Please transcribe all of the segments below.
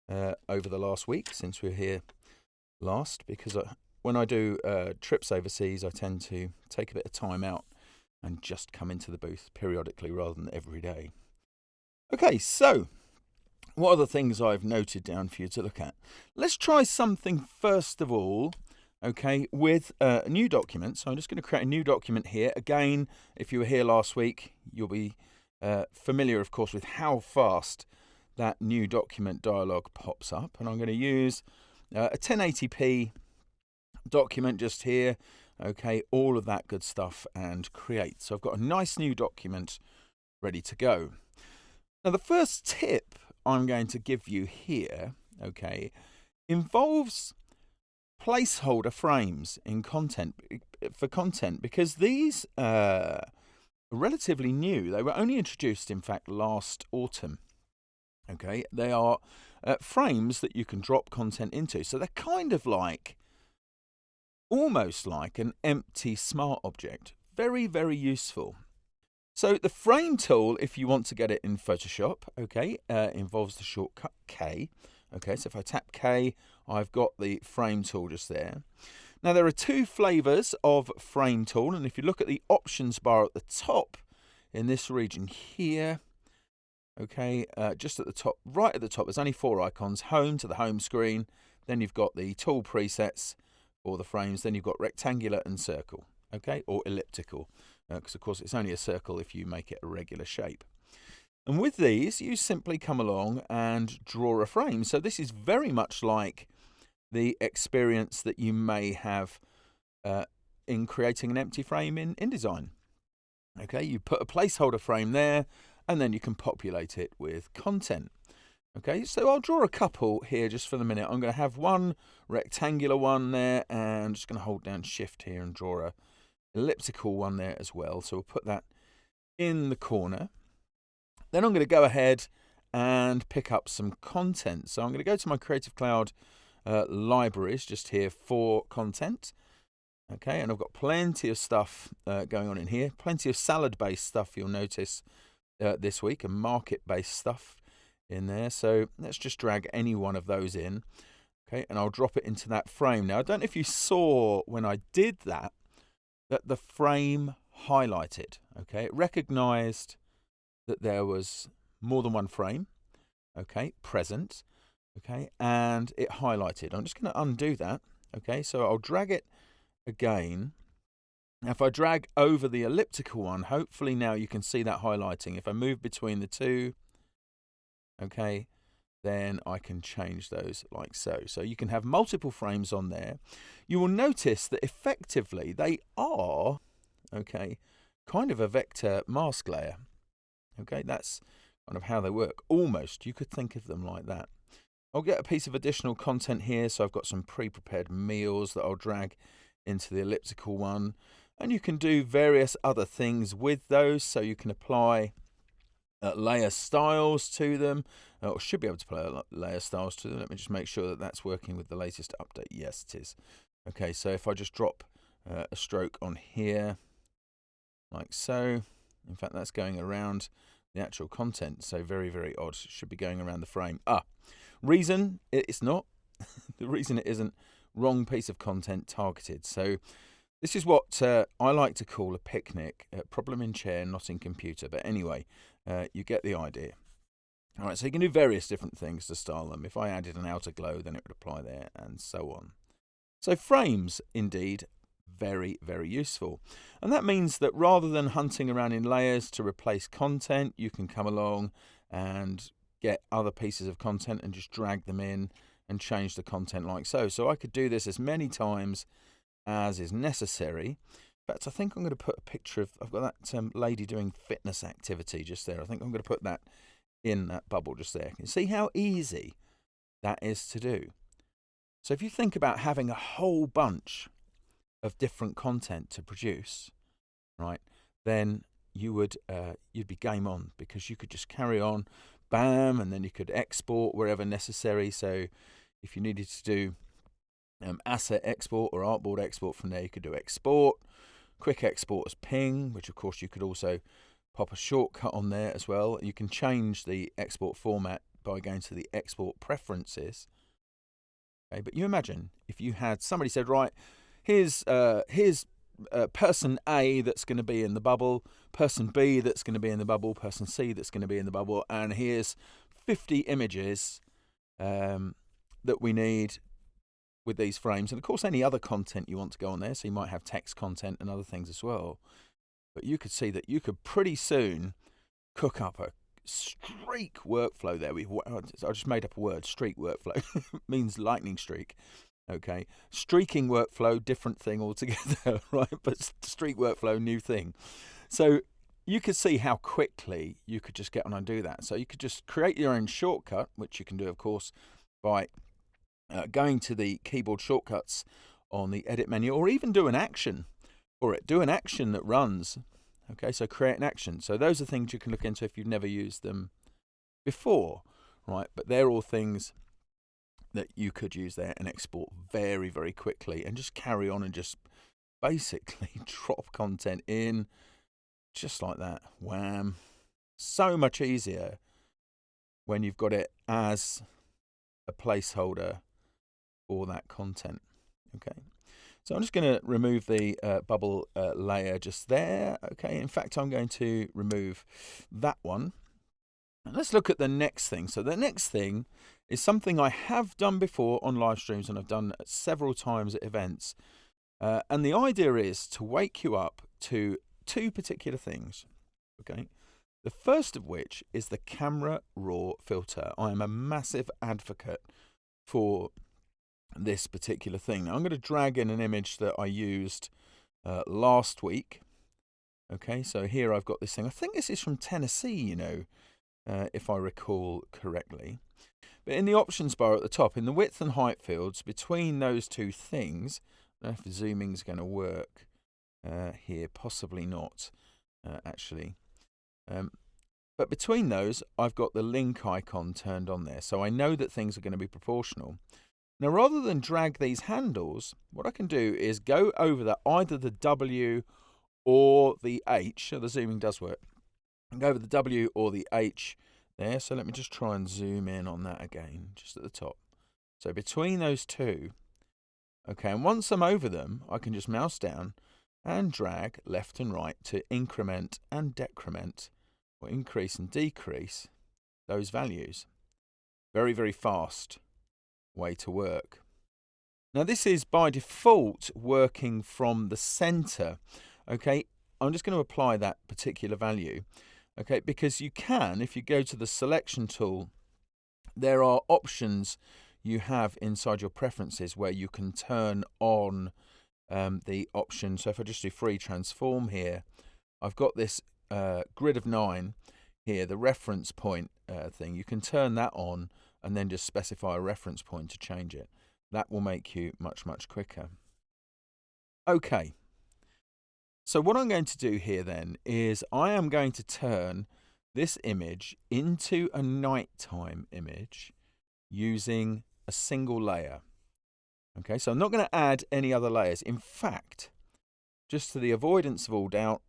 over the last week since we were here last, because when I do trips overseas, I tend to take a bit of time out and just come into the booth periodically rather than every day. Okay, so what are the things I've noted down for you to look at? Let's try something first of all, okay, with a new document. So I'm just going to create a new document here. Again, if you were here last week, you'll be familiar, of course, with how fast that new document dialog pops up. And I'm going to use a 1080p document just here, okay, all of that good stuff, and create. So I've got a nice new document ready to go. Now, the first tip I'm going to give you here, okay, involves placeholder frames in content, because these are relatively new. They were only introduced, in fact, last autumn. Okay, they are frames that you can drop content into. So they're kind of like, almost like an empty smart object. Very, very useful. So the frame tool, if you want to get it in Photoshop, okay, involves the shortcut K. Okay, so if I tap K, I've got the frame tool just there. Now, there are two flavors of frame tool, and if you look at the options bar at the top in this region here, okay, just at the top, right at the top, there's only 4 icons: home to the home screen, then you've got the tool presets for the frames, then you've got rectangular and circle, okay, or elliptical, because of course it's only a circle if you make it a regular shape. And with these, you simply come along and draw a frame. So this is very much like the experience that you may have in creating an empty frame in InDesign. Okay, you put a placeholder frame there, and then you can populate it with content. Okay, so I'll draw a couple here just for the minute. I'm going to have one rectangular one there, and I'm just going to hold down Shift here and draw a elliptical one there as well. So we'll put that in the corner. Then I'm going to go ahead and pick up some content. So I'm going to go to my Creative Cloud libraries just here for content. Okay, and I've got plenty of stuff going on in here. Plenty of salad-based stuff, you'll notice, this week, and market-based stuff in there. So let's just drag any one of those in. Okay, and I'll drop it into that frame. Now, I don't know if you saw when I did that the frame highlighted. Okay, it recognized that there was more than one frame, okay, present, okay, and it highlighted. I'm just going to undo that, okay, so I'll drag it again. Now, if I drag over the elliptical one, hopefully now you can see that highlighting. If I move between the two, okay, then I can change those like so. So you can have multiple frames on there. You will notice that effectively they are, okay, kind of a vector mask layer. Okay, that's kind of how they work. Almost, you could think of them like that. I'll get a piece of additional content here. So I've got some pre-prepared meals that I'll drag into the elliptical one. And you can do various other things with those. So you can apply layer styles to them, or should be able to apply layer styles to them. Let me just make sure that that's working with the latest update. Yes, it is. Okay, so if I just drop a stroke on here, like so. In fact, that's going around the actual content, so very, very odd. It should be going around the frame. Reason it's not. The reason it isn't: wrong piece of content targeted. So this is what I like to call a picnic. Problem in chair, not in computer. But anyway, you get the idea. All right, so you can do various different things to style them. If I added an outer glow, then it would apply there, and so on. So frames, indeed, very, very useful. And that means that rather than hunting around in layers to replace content, you can come along and get other pieces of content and just drag them in and change the content like so. So I could do this as many times as is necessary. In fact, I think I'm going to put a picture of, I've got that lady doing fitness activity just there. I think I'm going to put that in that bubble just there. You see how easy that is to do. So if you think about having a whole bunch of different content to produce, right, then you would you'd be game on, because you could just carry on, bam, and then you could export wherever necessary. So if you needed to do asset export or artboard export from there, you could do export, quick export as ping, which of course you could also pop a shortcut on there as well. You can change the export format by going to the export preferences. Okay, but you imagine if you had somebody said, right, here's person A that's going to be in the bubble, person B that's going to be in the bubble, person C that's going to be in the bubble, and here's 50 images that we need with these frames, and of course any other content you want to go on there, so you might have text content and other things as well. But you could see that you could pretty soon cook up a streak workflow there. I just made up a word, streak workflow. Means lightning streak. Okay, streaking workflow, different thing altogether, right? But streak workflow, new thing. So you could see how quickly you could just get on and do that. So you could just create your own shortcut, which you can do, of course, by going to the keyboard shortcuts on the edit menu, or even do an action for it. Do an action that runs. Okay, so create an action. So those are things you can look into if you've never used them before, right? But they're all things that you could use there and export very, very quickly, and just carry on and just basically drop content in just like that. Wham. So much easier when you've got it as a placeholder for that content. Okay. So I'm just going to remove the bubble layer just there. Okay, in fact, I'm going to remove that one. And let's look at the next thing. So the next thing is something I have done before on live streams, and I've done several times at events. And the idea is to wake you up to two particular things. Okay, the first of which is the camera raw filter. I am a massive advocate for this particular thing. Now I'm going to drag in an image that I used last week. Okay, so here I've got this thing. I think this is from Tennessee, if I recall correctly. But in the options bar at the top, in the width and height fields, between those two things, I don't know if zooming is going to work here, possibly not, actually. But between those, I've got the link icon turned on there. So I know that things are going to be proportional. Now, rather than drag these handles, what I can do is go over either the W or the H. So the zooming does work. And go over the W or the H there. So let me just try and zoom in on that again, just at the top. So between those two, okay, and once I'm over them, I can just mouse down and drag left and right to increment and decrement, or increase and decrease those values. Very, very fast way to work. Now this is by default working from the center. Okay, I'm just going to apply that particular value. Okay, because you can, if you go to the selection tool, there are options you have inside your preferences where you can turn on the option. So if I just do free transform here, I've got this grid of 9 here, the reference point thing. You can turn that on and then just specify a reference point to change it. That will make you much, much quicker. Okay. So what I'm going to do here then is I am going to turn this image into a nighttime image using a single layer. Okay, so I'm not going to add any other layers. In fact, just to the avoidance of all doubt,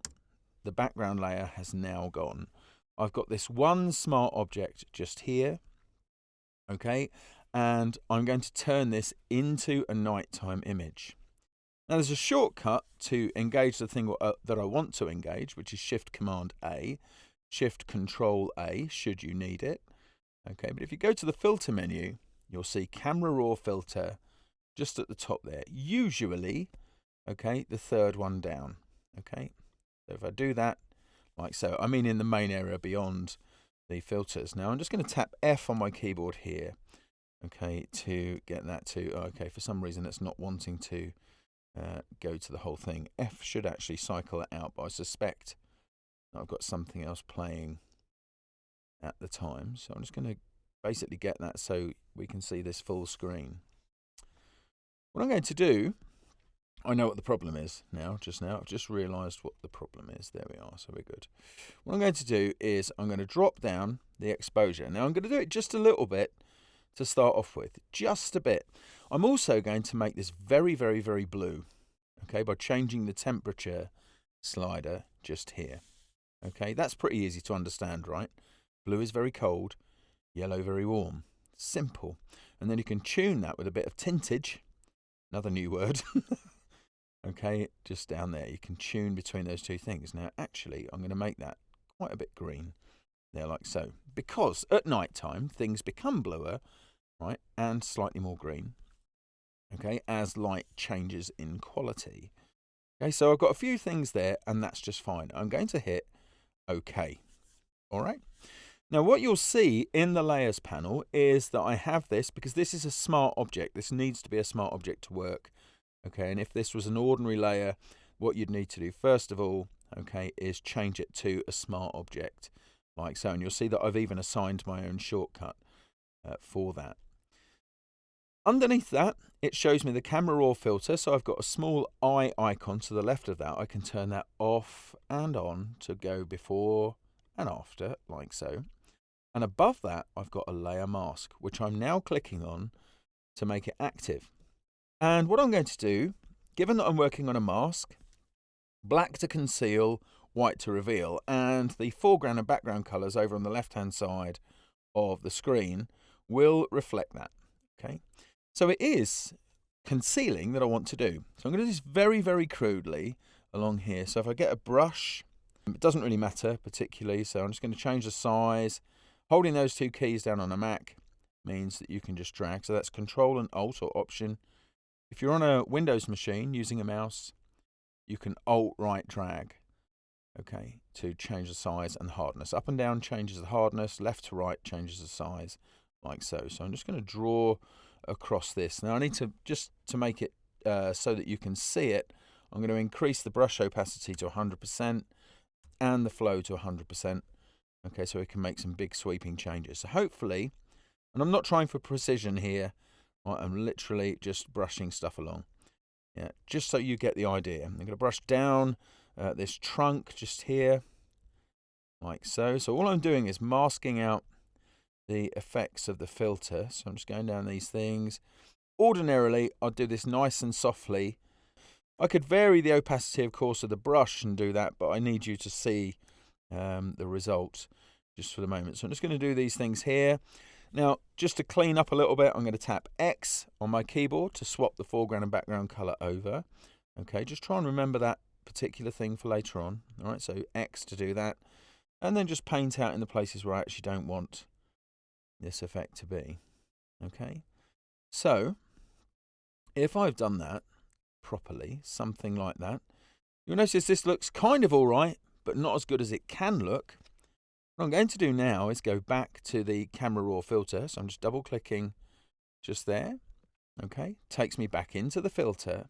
the background layer has now gone. I've got this one smart object just here. Okay, and I'm going to turn this into a nighttime image. Now there's a shortcut to engage the thing that I want to engage, which is Shift Command A, Shift Control A, should you need it. Okay, but if you go to the filter menu, you'll see Camera Raw Filter just at the top there. Usually, okay, the third one down. Okay, so if I do that like so, I mean in the main area beyond the filters. Now I'm just going to tap F on my keyboard here, okay, to get that to, okay, for some reason it's not wanting to go to the whole thing. F should actually cycle it out, but I suspect I've got something else playing at the time. So I'm just going to basically get that so we can see this full screen. What I'm going to do, I know what the problem is now, I've just realized what the problem is. There we are, so we're good. What I'm going to do is I'm going to drop down the exposure. Now I'm going to do it just a little bit to start off with, just a bit. I'm also going to make this very, very, very blue, okay, by changing the temperature slider just here. Okay, that's pretty easy to understand, right? Blue is very cold, yellow very warm. Simple. And then you can tune that with a bit of tintage, another new word. Okay, just down there. You can tune between those two things. Now, actually, I'm going to make that quite a bit green there, like so. Because at night time, things become bluer, right, and slightly more green, okay, as light changes in quality. Okay, so I've got a few things there, and that's just fine. I'm going to hit OK. All right. Now, what you'll see in the Layers panel is that I have this, because this is a smart object. This needs to be a smart object to work. Okay, and if this was an ordinary layer, what you'd need to do first of all, okay, is change it to a smart object, like so. And you'll see that I've even assigned my own shortcut for that. Underneath that, it shows me the camera raw filter. So I've got a small eye icon to the left of that. I can turn that off and on to go before and after, like so. And above that, I've got a layer mask, which I'm now clicking on to make it active. And what I'm going to do, given that I'm working on a mask, black to conceal, white to reveal, and the foreground and background colors over on the left-hand side of the screen will reflect that, okay? So it is concealing that I want to do. So I'm going to do this very, very crudely along here. So if I get a brush, it doesn't really matter particularly, so I'm just going to change the size. Holding those two keys down on a Mac means that you can just drag. So that's Control and Alt or Option. If you're on a Windows machine using a mouse, you can Alt-Right drag, okay, to change the size and the hardness. Up and down changes the hardness, left to right changes the size, like so. So I'm just going to draw across this. Now I need to, just to make it so that you can see it, I'm going to increase the brush opacity to 100% and the flow to 100%. Okay, so we can make some big sweeping changes. So hopefully, and I'm not trying for precision here, right, I'm literally just brushing stuff along. Yeah, just so you get the idea. I'm going to brush down this trunk just here, like so. So all I'm doing is masking out the effects of the filter. So I'm just going down these things. Ordinarily, I'd do this nice and softly. I could vary the opacity, of course, of the brush and do that, but I need you to see the result just for the moment. So I'm just going to do these things here. Now, just to clean up a little bit, I'm going to tap X on my keyboard to swap the foreground and background color over. Okay, just try and remember that particular thing for later on. All right, so X to do that. And then just paint out in the places where I actually don't want this effect to be. Okay, so if I've done that properly, something like that, you'll notice this looks kind of all right, but not as good as it can look. What I'm going to do now is go back to the camera raw filter. So I'm just double clicking just there. Okay, takes me back into the filter.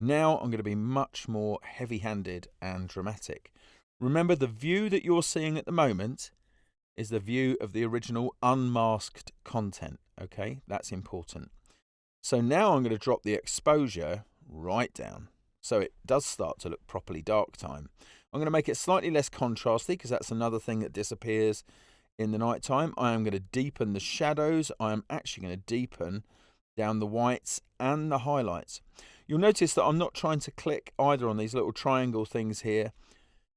Now I'm going to be much more heavy-handed and dramatic. Remember, the view that you're seeing at the moment is the view of the original unmasked content. Okay, that's important. So now I'm going to drop the exposure right down, so it does start to look properly dark time. I'm going to make it slightly less contrasty, because that's another thing that disappears in the night time. I am going to deepen the shadows. I am actually going to deepen down the whites and the highlights. You'll notice that I'm not trying to click either on these little triangle things here.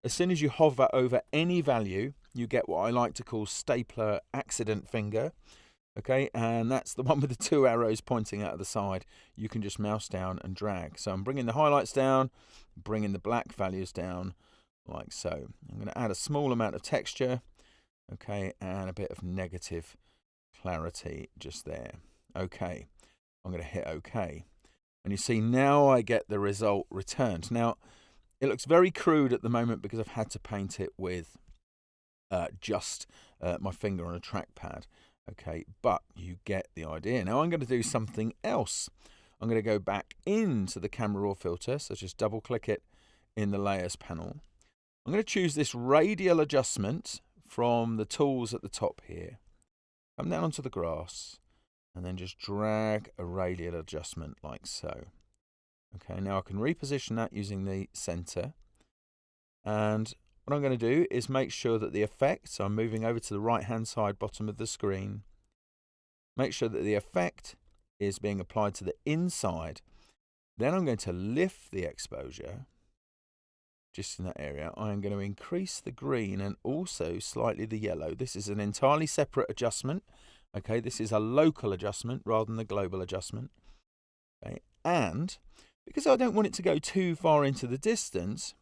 As soon as you hover over any value, you get what I like to call stapler accident finger. Okay, and that's the one with the two arrows pointing out of the side. You can just mouse down and drag. So I'm bringing the highlights down, bringing the black values down, like so. I'm going to add a small amount of texture, okay, and a bit of negative clarity just there. Okay, I'm going to hit OK. And you see now I get the result returned. Now, it looks very crude at the moment because I've had to paint it with just my finger on a trackpad. Okay, but you get the idea. Now I'm going to do something else. I'm going to go back into the camera raw filter, so just double click it in the layers panel. I'm going to choose this radial adjustment from the tools at the top here. Come down onto the grass and then just drag a radial adjustment like so. Okay, now I can reposition that using the center. And what I'm going to do is make sure that the effect, so I'm moving over to the right hand side bottom of the screen, make sure that the effect is being applied to the inside. Then I'm going to lift the exposure just in that area. I am going to increase the green and also slightly the yellow. This is an entirely separate adjustment. Okay, this is a local adjustment rather than the global adjustment. Okay, and because I don't want it to go too far into the distance,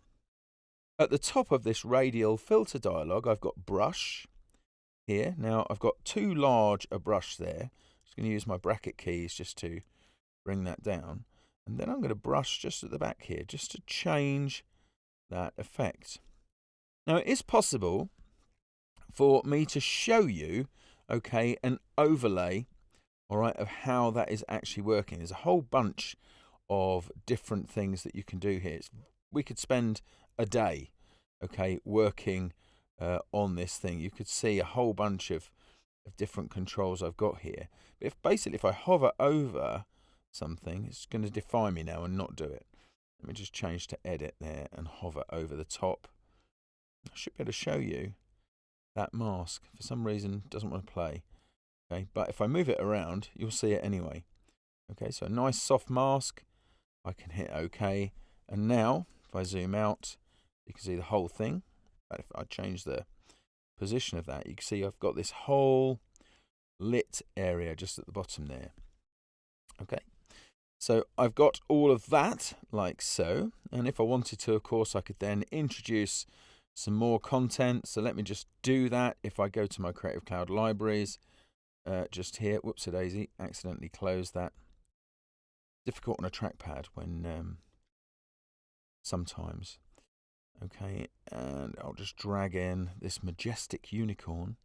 at the top of this radial filter dialog, I've got brush here. Now I've got too large a brush there. I'm just going to use my bracket keys just to bring that down. And then I'm going to brush just at the back here, just to change that effect. Now it is possible for me to show you, okay, an overlay, all right, of how that is actually working. There's a whole bunch of different things that you can do here. We could spend a day, okay, working on this thing. You could see a whole bunch of different controls I've got here. But if I hover over something, it's going to define me now and not do it. Let me just change to edit there and hover over the top. I should be able to show you that mask. For some reason, it doesn't want to play. Okay, but if I move it around, you'll see it anyway. Okay, so a nice soft mask. I can hit OK. And now, if I zoom out, you can see the whole thing. But if I change the position of that, you can see I've got this whole lit area just at the bottom there. Okay. So I've got all of that like so, and if I wanted to, of course, I could then introduce some more content. So let me just do that. If I go to my Creative Cloud libraries, just here, whoops-a-daisy, accidentally closed that. Difficult on a trackpad when sometimes. Okay, and I'll just drag in this majestic unicorn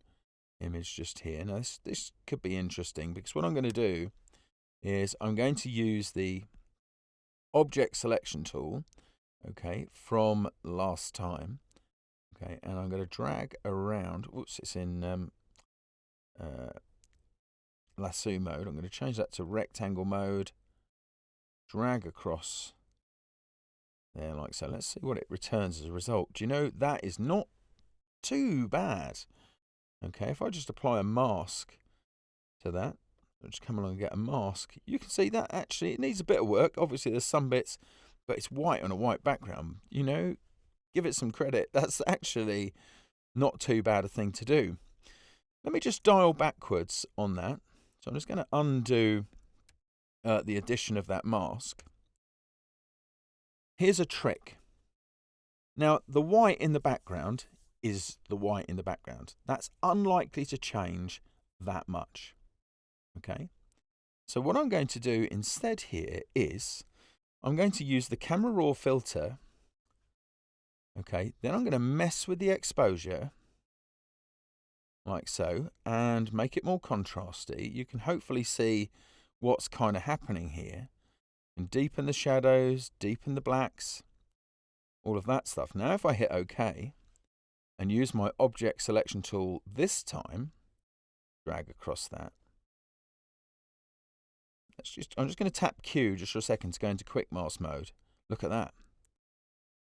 image just here. Now this could be interesting because what I'm going to do is I'm going to use the object selection tool, okay, from last time, okay, and I'm going to drag around. Whoops, it's in lasso mode. I'm going to change that to rectangle mode, drag across there like so. Let's see what it returns as a result. Do you know, that is not too bad. Okay, if I just apply a mask to that, I'll just come along and get a mask. You can see that actually it needs a bit of work. Obviously there's some bits, but it's white on a white background. You know, give it some credit. That's actually not too bad a thing to do. Let me just dial backwards on that. So I'm just going to undo the addition of that mask. Here's a trick. Now, the white in the background is the white in the background. That's unlikely to change that much. Okay, so what I'm going to do instead here is I'm going to use the camera raw filter. Okay, then I'm going to mess with the exposure like so and make it more contrasty. You can hopefully see what's kind of happening here, and deepen the shadows, deepen the blacks, all of that stuff. Now if I hit OK and use my object selection tool this time, drag across that. I'm just going to tap Q just for a second to go into quick mask mode. Look at that.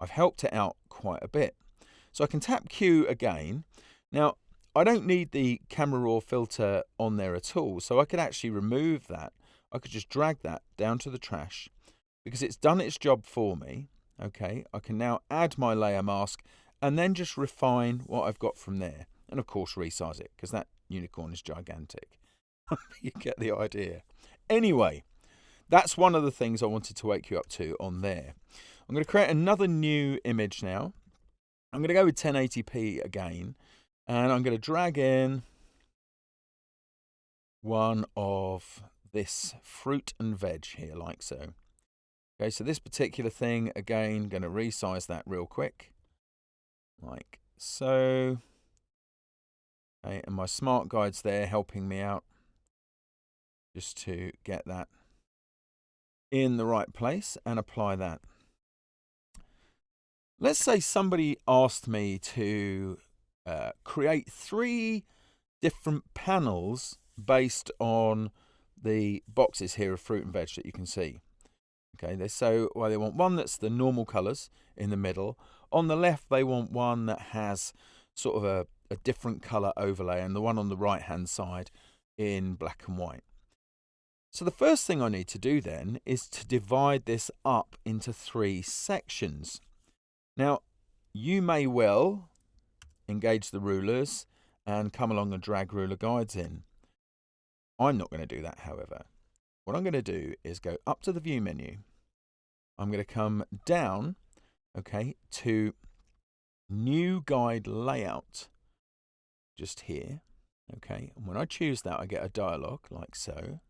I've helped it out quite a bit. So I can tap Q again. Now, I don't need the camera raw filter on there at all, so I could actually remove that. I could just drag that down to the trash because it's done its job for me. Okay, I can now add my layer mask and then just refine what I've got from there. And of course resize it because that unicorn is gigantic. You get the idea. Anyway, that's one of the things I wanted to wake you up to on there. I'm going to create another new image now. I'm going to go with 1080p again, and I'm going to drag in one of this fruit and veg here, like so. Okay, so this particular thing, again, going to resize that real quick, like so. Okay, and my smart guide's there helping me out just to get that in the right place and apply that. Let's say somebody asked me to create 3 different panels based on the boxes here of fruit and veg that you can see. Okay, they want one that's the normal colours in the middle. On the left, they want one that has sort of a different colour overlay, and the one on the right hand side in black and white. So the first thing I need to do then is to divide this up into 3 sections. Now, you may well engage the rulers and come along and drag ruler guides in. I'm not going to do that, however. What I'm going to do is go up to the view menu. I'm going to come down, okay, to new guide layout, just here, okay. And when I choose that, I get a dialog like so.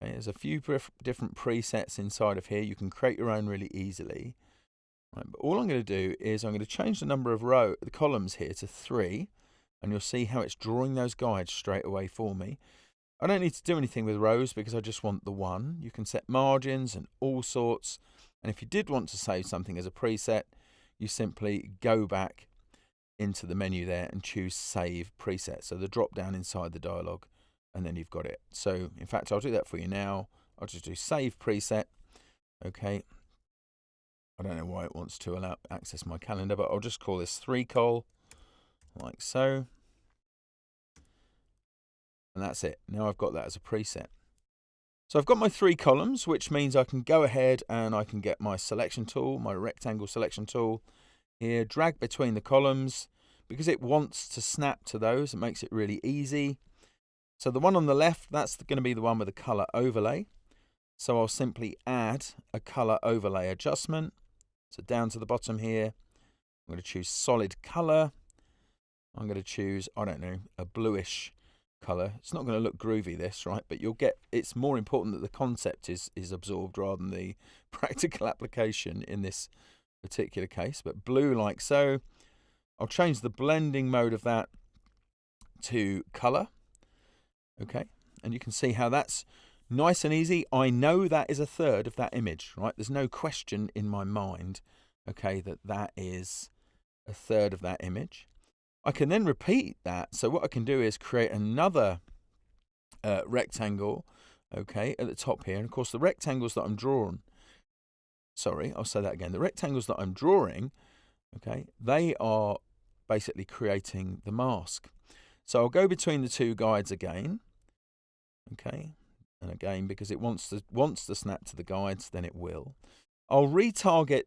Okay, there's a few different presets inside of here. You can create your own really easily. Right, but all I'm going to do is I'm going to change the number of the columns here to 3, and you'll see how it's drawing those guides straight away for me. I don't need to do anything with rows because I just want the one. You can set margins and all sorts. And if you did want to save something as a preset, you simply go back into the menu there and choose Save Preset. So the drop down inside the dialog, and then you've got it. So in fact, I'll do that for you now. I'll just do Save Preset. Okay. I don't know why it wants to access my calendar, but I'll just call this 3col, like so. And that's it. Now I've got that as a preset. So I've got my 3 columns, which means I can go ahead and I can get my selection tool, my rectangle selection tool here, drag between the columns. Because it wants to snap to those, it makes it really easy. So the one on the left, that's going to be the one with the color overlay. So I'll simply add a color overlay adjustment. So down to the bottom here, I'm going to choose solid color. I'm going to choose, I don't know, a bluish color. It's not going to look groovy, this, right? But you'll get, it's more important that the concept is absorbed rather than the practical application in this particular case. But blue like so. I'll change the blending mode of that to color. Okay, and you can see how that's nice and easy. I know that is a third of that image, right? There's no question in my mind, okay, that is a third of that image. I can then repeat that. So what I can do is create another rectangle, okay, at the top here. And of course, the rectangles that I'm drawing, sorry, I'll say that again. The rectangles that I'm drawing, okay, they are basically creating the mask. So I'll go between the 2 guides again, okay, and again, because it wants to snap to the guides, then it will. I'll retarget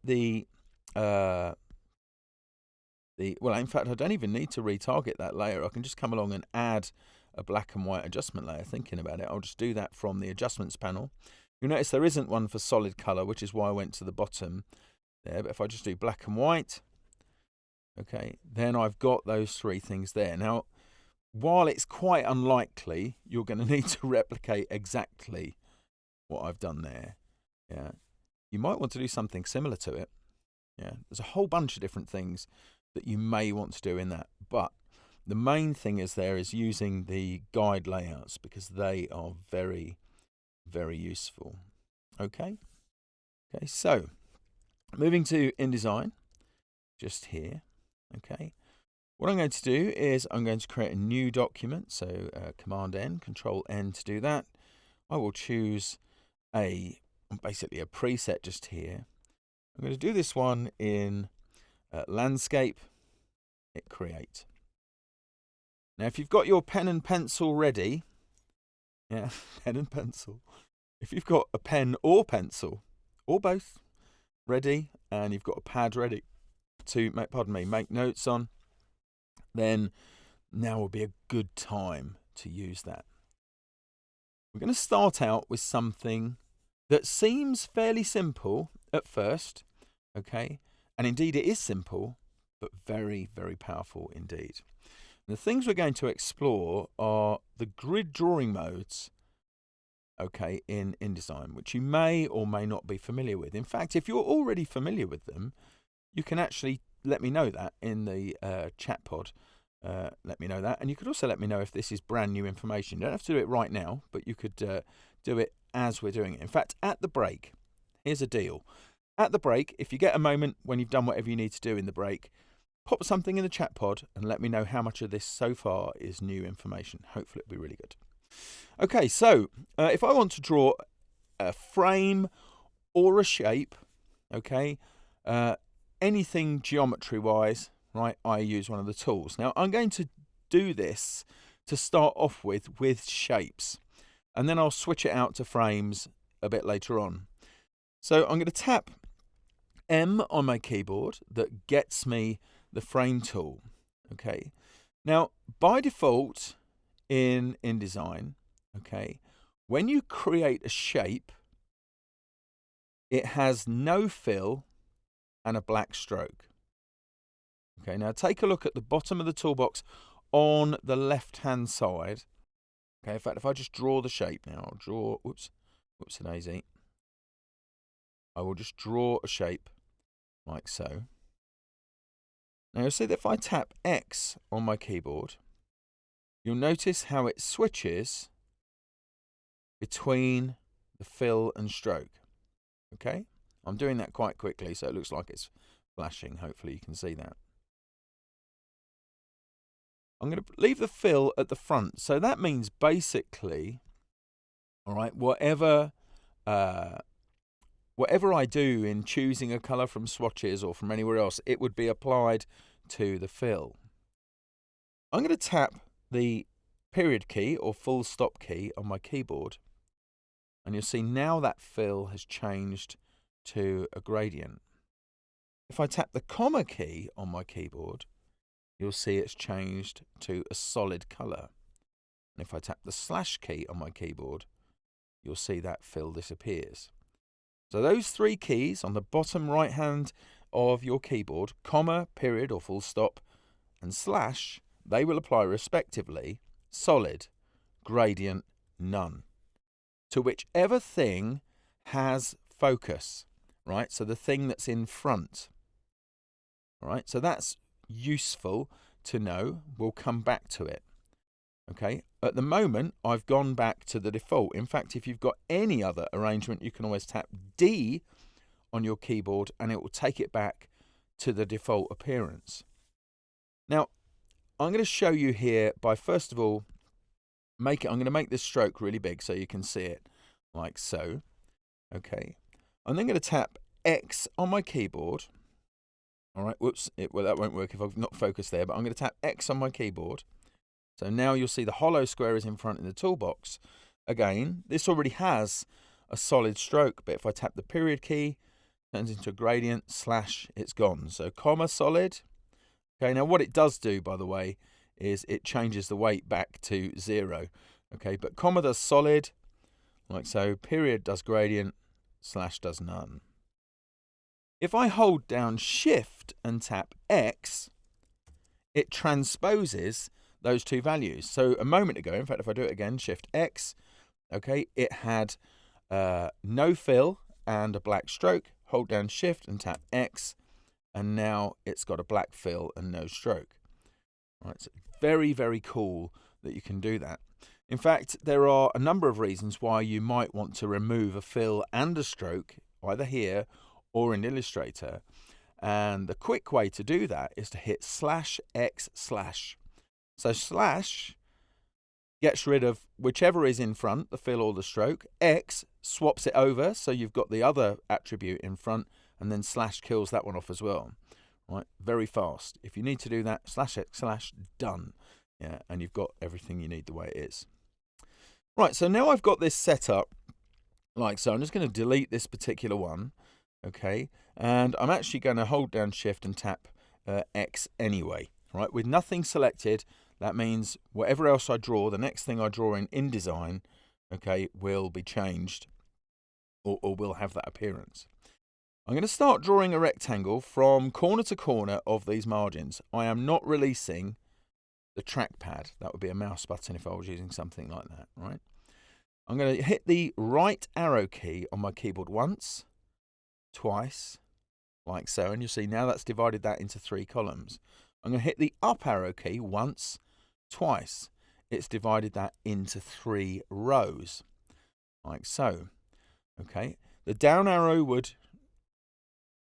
well, in fact, I don't even need to retarget that layer. I can just come along and add a black and white adjustment layer. Thinking about it, I'll just do that from the adjustments panel. You'll notice there isn't one for solid color, which is why I went to the bottom there. But if I just do black and white, okay, then I've got those 3 things there. Now, while it's quite unlikely you're going to need to replicate exactly what I've done there, yeah, you might want to do something similar to it. Yeah, there's a whole bunch of different things that you may want to do in that, but the main thing is using the guide layouts because they are very, very useful. Okay, so moving to InDesign, just here. Okay, what I'm going to do is I'm going to create a new document. So Command N, Control N to do that. I will choose basically a preset just here. I'm going to do this one in landscape, hit create. Now, if you've got your pen and pencil ready, yeah, pen and pencil. If you've got a pen or pencil, or both, ready, and you've got a pad ready to make notes on, then now will be a good time to use that. We're going to start out with something that seems fairly simple at first, okay? And indeed it is simple, but very, very powerful indeed. And the things we're going to explore are the grid drawing modes, okay, in InDesign, which you may or may not be familiar with. In fact, if you're already familiar with them, you can actually let me know that in the chat pod. Let me know that. And you could also let me know if this is brand new information. You don't have to do it right now, but you could do it as we're doing it. In fact, at the break, here's a deal. At the break, if you get a moment when you've done whatever you need to do in the break, pop something in the chat pod and let me know how much of this so far is new information. Hopefully it'll be really good. Okay, so if I want to draw a frame or a shape, okay, anything geometry-wise, right, I use one of the tools. Now, I'm going to do this to start off with shapes, and then I'll switch it out to frames a bit later on. So I'm going to tap M on my keyboard that gets me the frame tool. Okay. Now, by default in InDesign, okay, when you create a shape, it has no fill and a black stroke. Okay, now take a look at the bottom of the toolbox on the left-hand side. Okay, in fact, if I just draw the shape now, I'll draw, whoops a daisy. I will just draw a shape like so. Now you'll see that if I tap X on my keyboard, you'll notice how it switches between the fill and stroke. Okay, I'm doing that quite quickly, so it looks like it's flashing. Hopefully you can see that. I'm going to leave the fill at the front. So that means basically, all right, whatever I do in choosing a color from swatches or from anywhere else, it would be applied to the fill. I'm going to tap the period key or full stop key on my keyboard, and you'll see now that fill has changed to a gradient. If I tap the comma key on my keyboard, you'll see it's changed to a solid color. And if I tap the slash key on my keyboard, you'll see that fill disappears. So those three keys on the bottom right hand of your keyboard, comma, period or full stop, and slash, they will apply respectively solid, gradient, none, to whichever thing has focus, right? So the thing that's in front, all right? So that's useful to know. We'll come back to it. Okay, at the moment I've gone back to the default. In fact, if you've got any other arrangement, you can always tap D on your keyboard and it will take it back to the default appearance. Now I'm going to show you here by first of all I'm going to make this stroke really big so you can see it like so. Okay, I'm then going to tap X on my keyboard. All right, whoops, well that won't work if I've not focused there, but I'm going to tap X on my keyboard. So now you'll see the hollow square is in front in the toolbox. Again, this already has a solid stroke, but if I tap the period key, it turns into a gradient, slash, it's gone. So comma solid. Okay, now what it does do, by the way, is it changes the weight back to 0. Okay, but comma does solid, like so, period does gradient, slash does none. If I hold down Shift and tap X, it transposes those two values. So a moment ago, in fact, if I do it again, Shift X, okay, it had no fill and a black stroke. Hold down Shift and tap X, and now it's got a black fill and no stroke. All right, so very, very cool that you can do that. In fact, there are a number of reasons why you might want to remove a fill and a stroke, either here or in Illustrator. And the quick way to do that is to hit slash X slash. So slash gets rid of whichever is in front, the fill or the stroke. X swaps it over, so you've got the other attribute in front, and then slash kills that one off as well. Right, very fast. If you need to do that, slash X slash, done. Yeah, and you've got everything you need the way it is. Right, so now I've got this set up like so. I'm just going to delete this particular one, okay? And I'm actually going to hold down Shift and tap X anyway. Right, with nothing selected, that means whatever else I draw, the next thing I draw in InDesign, okay, will be changed or will have that appearance. I'm going to start drawing a rectangle from corner to corner of these margins. I am not releasing the trackpad. That would be a mouse button if I was using something like that, right? I'm going to hit the right arrow key on my keyboard once, twice, like so, and you'll see now that's divided that into 3 columns. I'm going to hit the up arrow key once, twice. It's divided that into 3 rows, like so. Okay, the down arrow would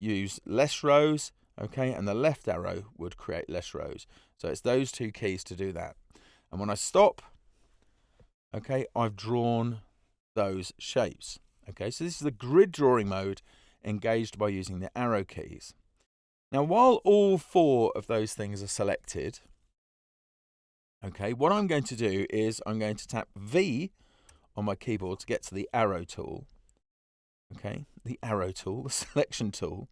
use less rows, okay, and the left arrow would create less rows. So it's those 2 keys to do that. And when I stop, okay, I've drawn those shapes. Okay, so this is the grid drawing mode engaged by using the arrow keys. Now, while all 4 of those things are selected, okay, what I'm going to do is I'm going to tap V on my keyboard to get to the arrow tool. Okay, the arrow tool, the selection tool.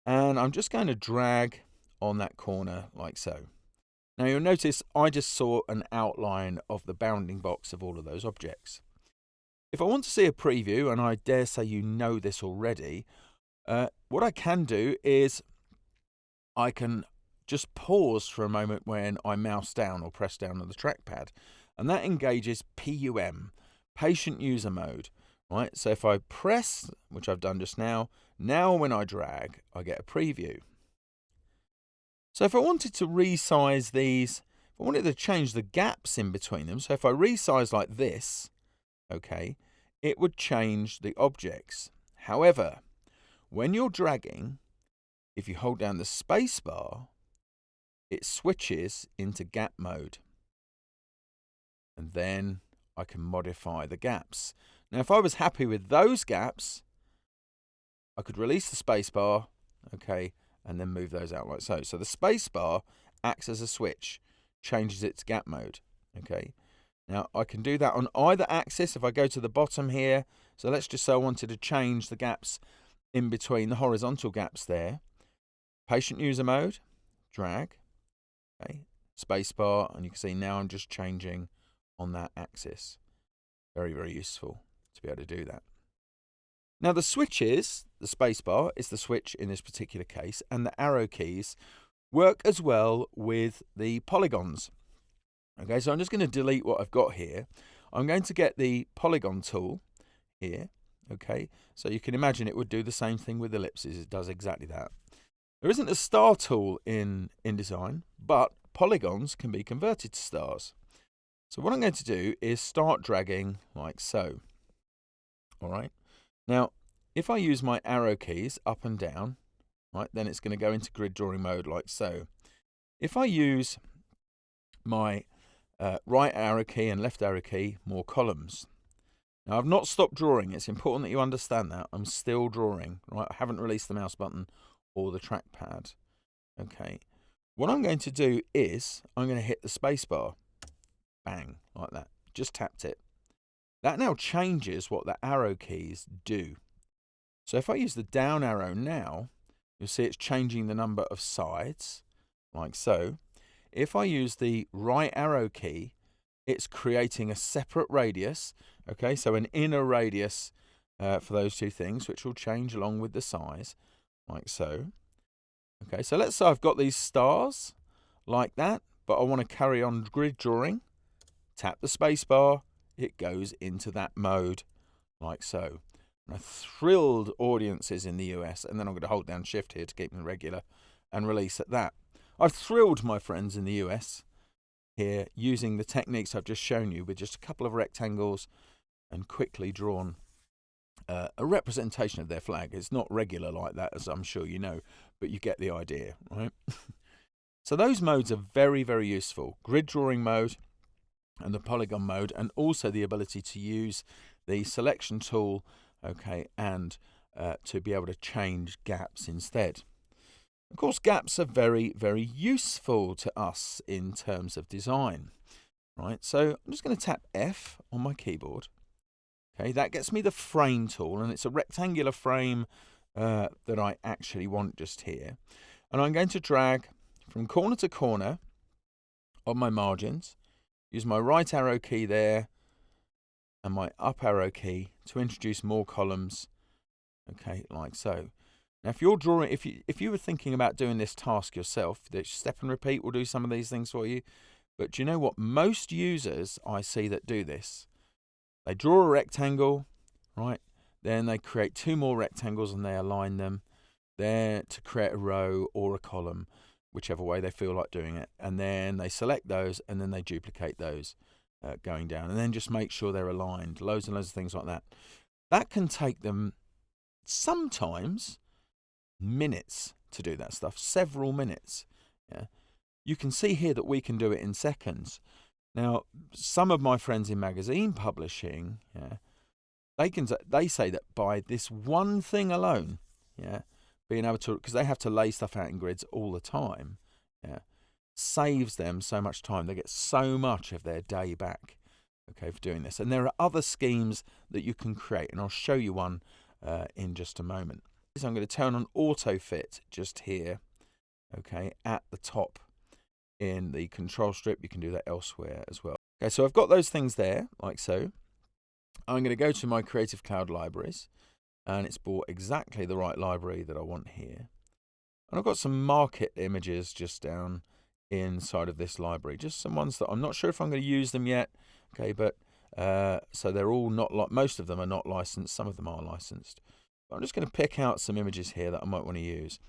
And I'm just going to drag on that corner like so. Now you'll notice I just saw an outline of the bounding box of all of those objects. If I want to see a preview, and I dare say you know this already, what I can do is I can just pause for a moment when I mouse down or press down on the trackpad, and that engages PUM, Patient User Mode, right? So if I press, which I've done just now when I drag, I get a preview. So if I wanted to resize these, if I wanted to change the gaps in between them, so if I resize like this, okay, it would change the objects. However, when you're dragging, if you hold down the space bar, it switches into gap mode. And then I can modify the gaps. Now, if I was happy with those gaps, I could release the space bar, okay, and then move those out like so. So the space bar acts as a switch, changes it to gap mode, okay. Now, I can do that on either axis if I go to the bottom here. So let's just say I wanted to change the gaps in between the horizontal gaps there. Patient User Mode, drag, okay, spacebar, and you can see now I'm just changing on that axis. Very, very useful to be able to do that. Now the switches, the spacebar is the switch in this particular case, and the arrow keys work as well with the polygons. Okay, so I'm just going to delete what I've got here. I'm going to get the polygon tool here. Okay, so you can imagine it would do the same thing with ellipses. It does exactly that. There isn't a star tool in InDesign, but polygons can be converted to stars. So what I'm going to do is start dragging like so. All right. Now, if I use my arrow keys up and down, right, then it's going to go into grid drawing mode like so. If I use my right arrow key and left arrow key, more columns. Now, I've not stopped drawing. It's important that you understand that. I'm still drawing, right? I haven't released the mouse button or the trackpad. Okay. What I'm going to do is I'm going to hit the space bar. Bang, like that. Just tapped it. That now changes what the arrow keys do. So if I use the down arrow now, you'll see it's changing the number of sides, like so. If I use the right arrow key, it's creating a separate radius. Okay, so an inner radius for those two things, which will change along with the size, like so. Okay, so let's say I've got these stars like that, but I want to carry on grid drawing. Tap the space bar, it goes into that mode, like so. And thrilled audiences in the US, and then I'm going to hold down Shift here to keep them regular and release at that. I've thrilled my friends in the US here using the techniques I've just shown you with just a couple of rectangles and quickly drawn a representation of their flag. It's not regular like that, as I'm sure you know, but you get the idea, right? So those modes are very, very useful. Grid drawing mode and the polygon mode, and also the ability to use the selection tool, okay, and to be able to change gaps instead. Of course, gaps are very, very useful to us in terms of design, right? So I'm just going to tap F on my keyboard. Okay, that gets me the frame tool, and it's a rectangular frame that I actually want just here. And I'm going to drag from corner to corner on my margins, use my right arrow key there and my up arrow key to introduce more columns, okay, like so. Now, if you're drawing, if you were thinking about doing this task yourself, the step and repeat will do some of these things for you. But do you know what? Most users I see that do this, they draw a rectangle, right? Then they create two more rectangles and they align them there to create a row or a column, whichever way they feel like doing it. And then they select those and then they duplicate those going down, and then just make sure they're aligned. Loads and loads of things like that. That can take them sometimes minutes to do that stuff, several minutes. Yeah, you can see here that we can do it in seconds. Now, some of my friends in magazine publishing, yeah, they say that by this one thing alone, yeah, being able to, because they have to lay stuff out in grids all the time, yeah, saves them so much time. They get so much of their day back, okay, for doing this. And there are other schemes that you can create, and I'll show you one in just a moment. I'm going to turn on auto fit just here, okay, at the top in the control strip. You can do that elsewhere as well. Okay, so I've got those things there, like so. I'm going to go to my Creative Cloud libraries, and it's bought exactly the right library that I want here. And I've got some market images just down inside of this library, just some ones that I'm not sure if I'm going to use them yet. Okay, but so they're all not like, most of them are not licensed, some of them are licensed. But I'm just going to pick out some images here that I might want to use.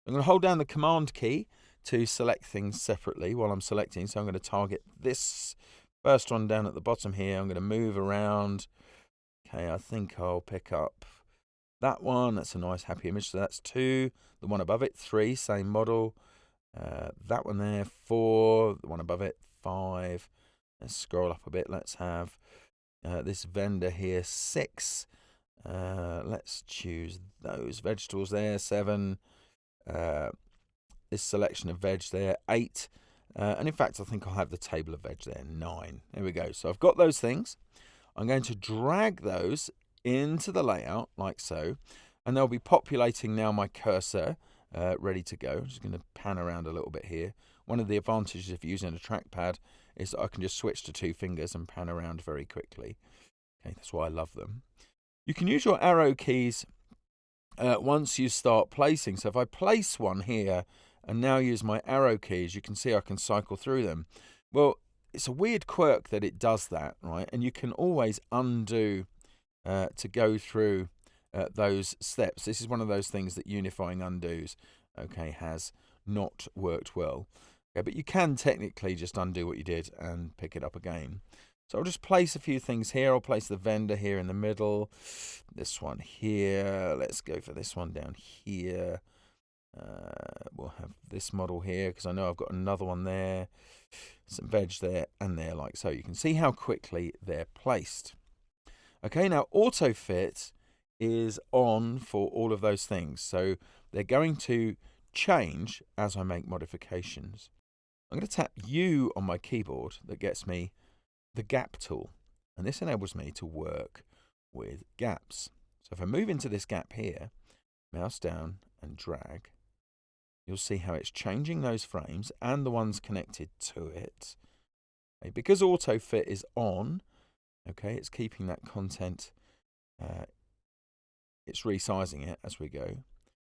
I'm going to hold down the Command key to select things separately while I'm selecting. So I'm going to target this first one down at the bottom here. I'm going to move around. Okay, I think I'll pick up that one. That's a nice happy image. So that's 2. The one above it, 3, same model. That one there, 4. The one above it, 5. Let's scroll up a bit. Let's have this vendor here, 6. Let's choose those vegetables there, 7. This selection of veg there, 8. And in fact, I think I'll have the table of veg there, 9. There we go. So I've got those things. I'm going to drag those into the layout like so, and they'll be populating now my cursor, ready to go. I'm just going to pan around a little bit here. One of the advantages of using a trackpad is that I can just switch to 2 fingers and pan around very quickly. Okay, that's why I love them. You can use your arrow keys once you start placing. So if I place one here and now use my arrow keys, you can see I can cycle through them. Well, it's a weird quirk that it does that, right? And you can always undo to go through those steps. This is one of those things that unifying undos, okay, has not worked well. Okay, but you can technically just undo what you did and pick it up again. So I'll just place a few things here. I'll place the vendor here in the middle. This one here. Let's go for this one down here. We'll have this model here because I know I've got another one there. Some veg there and there, like so. You can see how quickly they're placed. Okay, now auto fit is on for all of those things. So they're going to change as I make modifications. I'm going to tap U on my keyboard. That gets me the gap tool. And this enables me to work with gaps. So if I move into this gap here, mouse down and drag, you'll see how it's changing those frames and the ones connected to it. Okay, because auto fit is on, okay, it's keeping that content, it's resizing it as we go.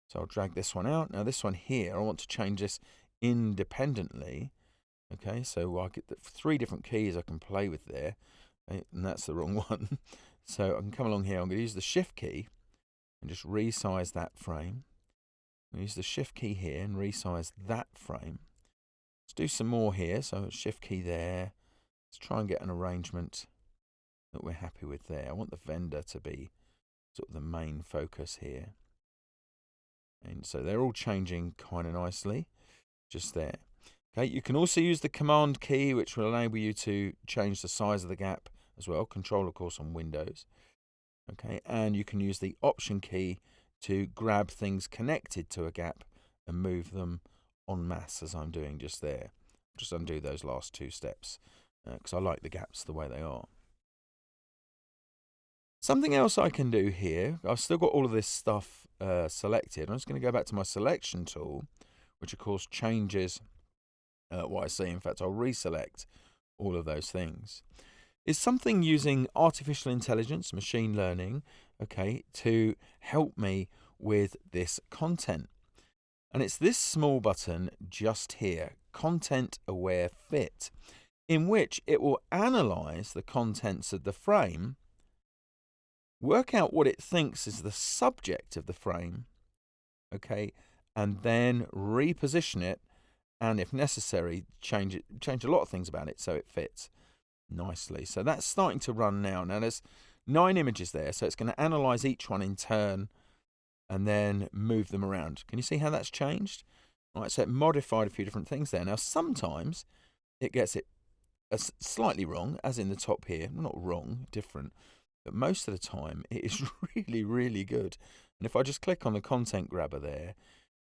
So I'll drag this one out. Now this one here, I want to change this independently. Okay, so I get the 3 different keys I can play with there, okay, and that's the wrong one. So I can come along here, I'm going to use the Shift key and just resize that frame. Use the Shift key here and resize that frame. Let's do some more here. So Shift key there. Let's try and get an arrangement that we're happy with there. I want the vendor to be sort of the main focus here. And so they're all changing kind of nicely, just there. Okay, you can also use the Command key, which will enable you to change the size of the gap as well. Control, of course, on Windows. Okay, and you can use the Option key to grab things connected to a gap and move them en masse as I'm doing just there. Just undo those last 2 steps because I like the gaps the way they are. Something else I can do here, I've still got all of this stuff selected. I'm just going to go back to my selection tool, which of course changes what I see. In fact, I'll reselect all of those things. Is something using artificial intelligence, machine learning, okay, to help me with this content. And it's this small button just here, Content Aware Fit, in which it will analyze the contents of the frame, work out what it thinks is the subject of the frame, okay, and then reposition it, and if necessary, change a lot of things about it so it fits nicely. So that's starting to run now. Now there's 9 images there, so it's going to analyze each one in turn and then move them around. Can you see how that's changed? All right, so it modified a few different things there. Now sometimes it gets it slightly wrong, as in the top here. Not wrong, different. But most of the time it is really, really good. And if I just click on the content grabber there,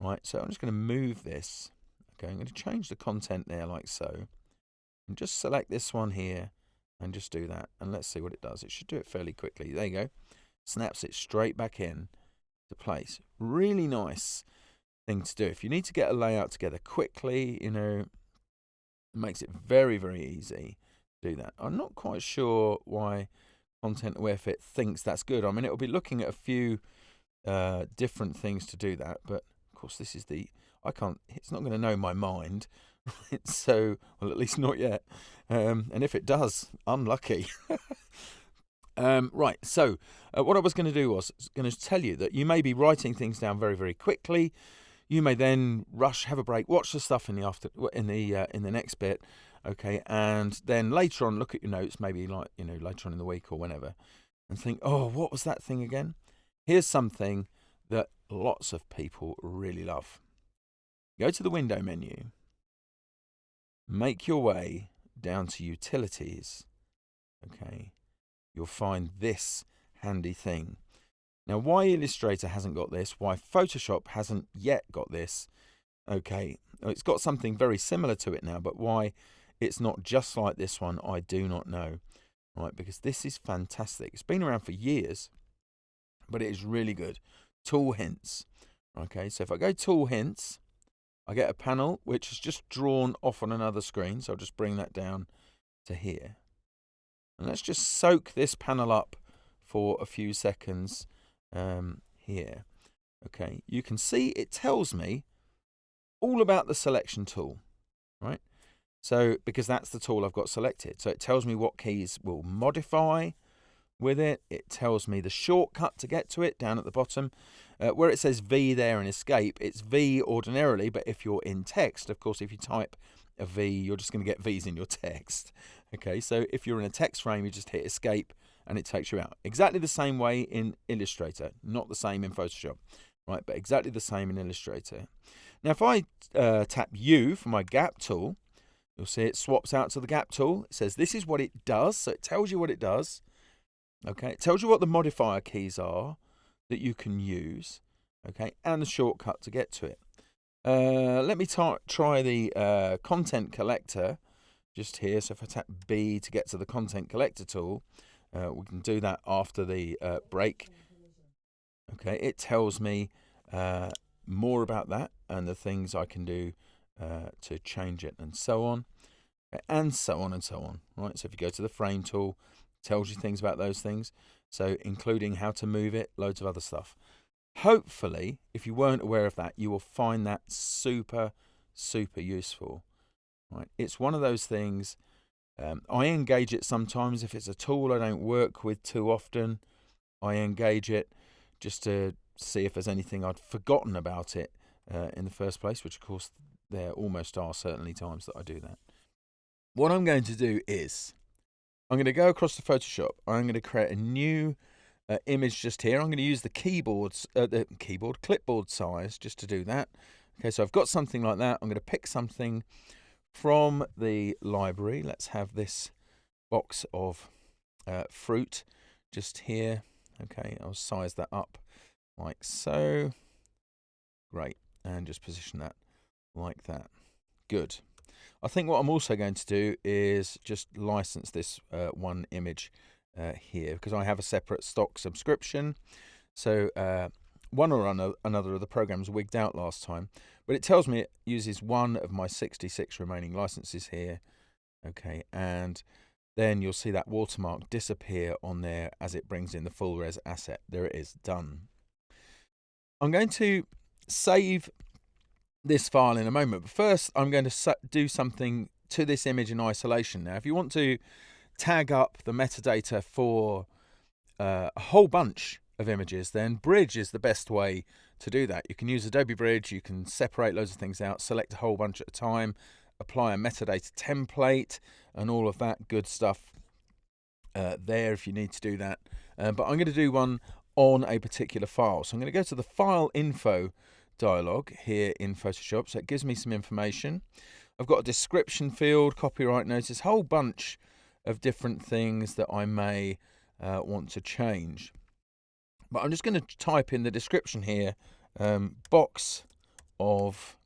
right, so I'm just going to move this. Okay, I'm going to change the content there like so. And just select this one here and just do that. And let's see what it does. It should do it fairly quickly. There you go. Snaps it straight back in to place. Really nice thing to do. If you need to get a layout together quickly, you know, it makes it very, very easy to do that. I'm not quite sure why Content Aware Fit thinks that's good. I mean, it'll be looking at a few different things to do that, but of course this is it's not going to know my mind, right? So, well, at least not yet, and if it does, unlucky. Right, so what I was going to do was going to tell you that you may be writing things down very, very quickly. You may then rush, have a break, watch the stuff in the next bit, okay, and then later on look at your notes, maybe like, you know, later on in the week or whenever, and think, oh, what was that thing again? Here's something that lots of people really love. Go to the window menu, make your way down to utilities, okay. You'll find this handy thing. Now, why Illustrator hasn't got this, why Photoshop hasn't yet got this, okay, it's got something very similar to it now, but why it's not just like this one, I do not know, right, because this is fantastic. It's been around for years, but it is really good. Tool hints, okay, so if I go tool hints, I get a panel which is just drawn off on another screen, so I'll just bring that down to here. And let's just soak this panel up for a few seconds here. Okay, you can see it tells me all about the selection tool, right? So, because that's the tool I've got selected. So it tells me what keys will modify with it. It tells me the shortcut to get to it down at the bottom. Where it says V there in escape, it's V ordinarily, but if you're in text, of course, if you type a V, you're just going to get V's in your text. Okay, so if you're in a text frame, you just hit escape and it takes you out. Exactly the same way in Illustrator, not the same in Photoshop, right? But exactly the same in Illustrator. Now, if I tap U for my gap tool, you'll see it swaps out to the gap tool. It says this is what it does, so it tells you what it does. Okay, it tells you what the modifier keys are that you can use, okay, and the shortcut to get to it. Let me try the content collector just here. So if I tap B to get to the content collector tool, we can do that after the break. Okay, it tells me more about that and the things I can do to change it and so on, and so on and so on, right? So if you go to the frame tool, it tells you things about those things, so including how to move it, loads of other stuff. Hopefully, if you weren't aware of that, you will find that super, super useful, right? It's one of those things, I engage it sometimes. If it's a tool I don't work with too often, I engage it just to see if there's anything I'd forgotten about it in the first place, which of course there almost are certainly times that I do that. What I'm going to do is I'm going to go across to Photoshop. I'm going to create a new image just here. I'm going to use the clipboard size just to do that. Okay, so I've got something like that. I'm going to pick something from the library. Let's have this box of fruit just here. Okay, I'll size that up like so. Great, and just position that like that. Good. I think what I'm also going to do is just license this one image here, because I have a separate stock subscription. So one or another of the programs wigged out last time, but it tells me it uses one of my 66 remaining licenses here. Okay, and then you'll see that watermark disappear on there as it brings in the full res asset. There it is, done. I'm going to save this file in a moment, but first I'm going to do something to this image in isolation. Now, if you want to tag up the metadata for a whole bunch of images, then Bridge is the best way to do that. You can use Adobe Bridge, you can separate loads of things out, select a whole bunch at a time, apply a metadata template and all of that good stuff there if you need to do that. But I'm going to do one on a particular file. So I'm going to go to the File Info dialog here in Photoshop, so it gives me some information. I've got a description field, copyright notice, whole bunch of different things that I may want to change. But I'm just going to type in the description here, box of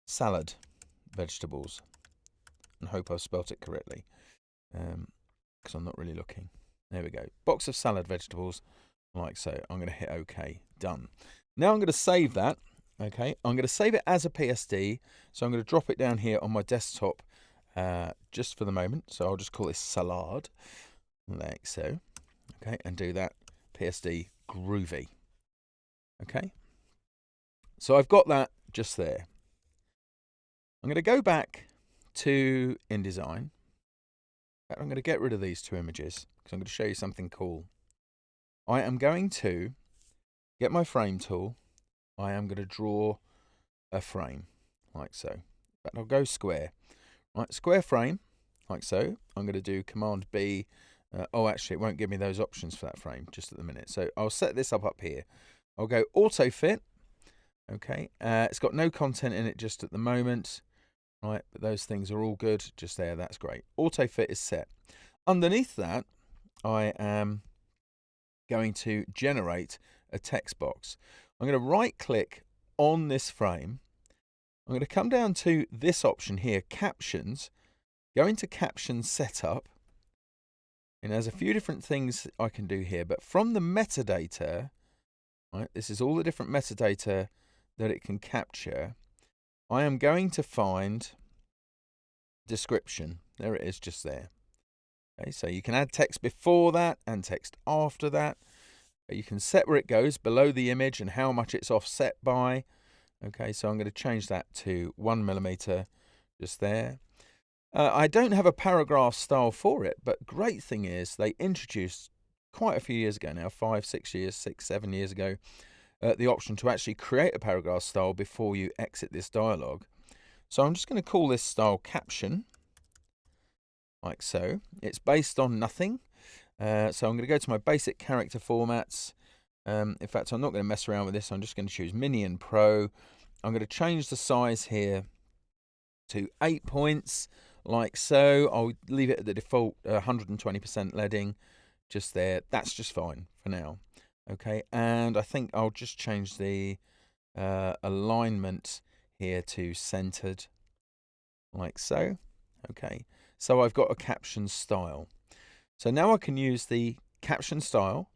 salad vegetables, and hope I've spelt it correctly, because I'm not really looking. There we go, box of salad vegetables, like so. I'm going to hit OK. Done. Now I'm going to save that. Okay, I'm going to save it as a PSD. So I'm going to drop it down here on my desktop just for the moment. So I'll just call this salad, like so. Okay, and do that PSD groovy. Okay, so I've got that just there. I'm going to go back to InDesign. I'm going to get rid of these two images because I'm going to show you something cool. I am going to get my frame tool. I am going to draw a frame like so. But I'll go square. Right, square frame like so. I'm going to do Command B. Oh, actually, it won't give me those options for that frame just at the minute. So I'll set this up here. I'll go auto fit. Okay, it's got no content in it just at the moment. Right, but those things are all good just there. That's great. Auto fit is set. Underneath that, I am going to generate a text box. I'm going to right click on this frame. I'm going to come down to this option here, Captions, go into Captions Setup, and there's a few different things I can do here, but from the metadata, right, this is all the different metadata that it can capture. I am going to find description. There it is, just there. Okay, so you can add text before that and text after that. You can set where it goes below the image and how much it's offset by. Okay, so I'm going to change that to 1 millimeter, just there. I don't have a paragraph style for it, but great thing is they introduced quite a few years ago now, 5, 6 years, 6, 7 years ago, the option to actually create a paragraph style before you exit this dialog. So I'm just going to call this style caption, like so. It's based on nothing. So I'm going to go to my basic character formats. In fact, I'm not going to mess around with this. I'm just going to choose Mini and Pro. I'm going to change the size here to 8 points, like so. I'll leave it at the default 120% leading, just there. That's just fine for now. Okay, and I think I'll just change the alignment here to centered, like so. Okay, so I've got a caption style. So now I can use the caption style,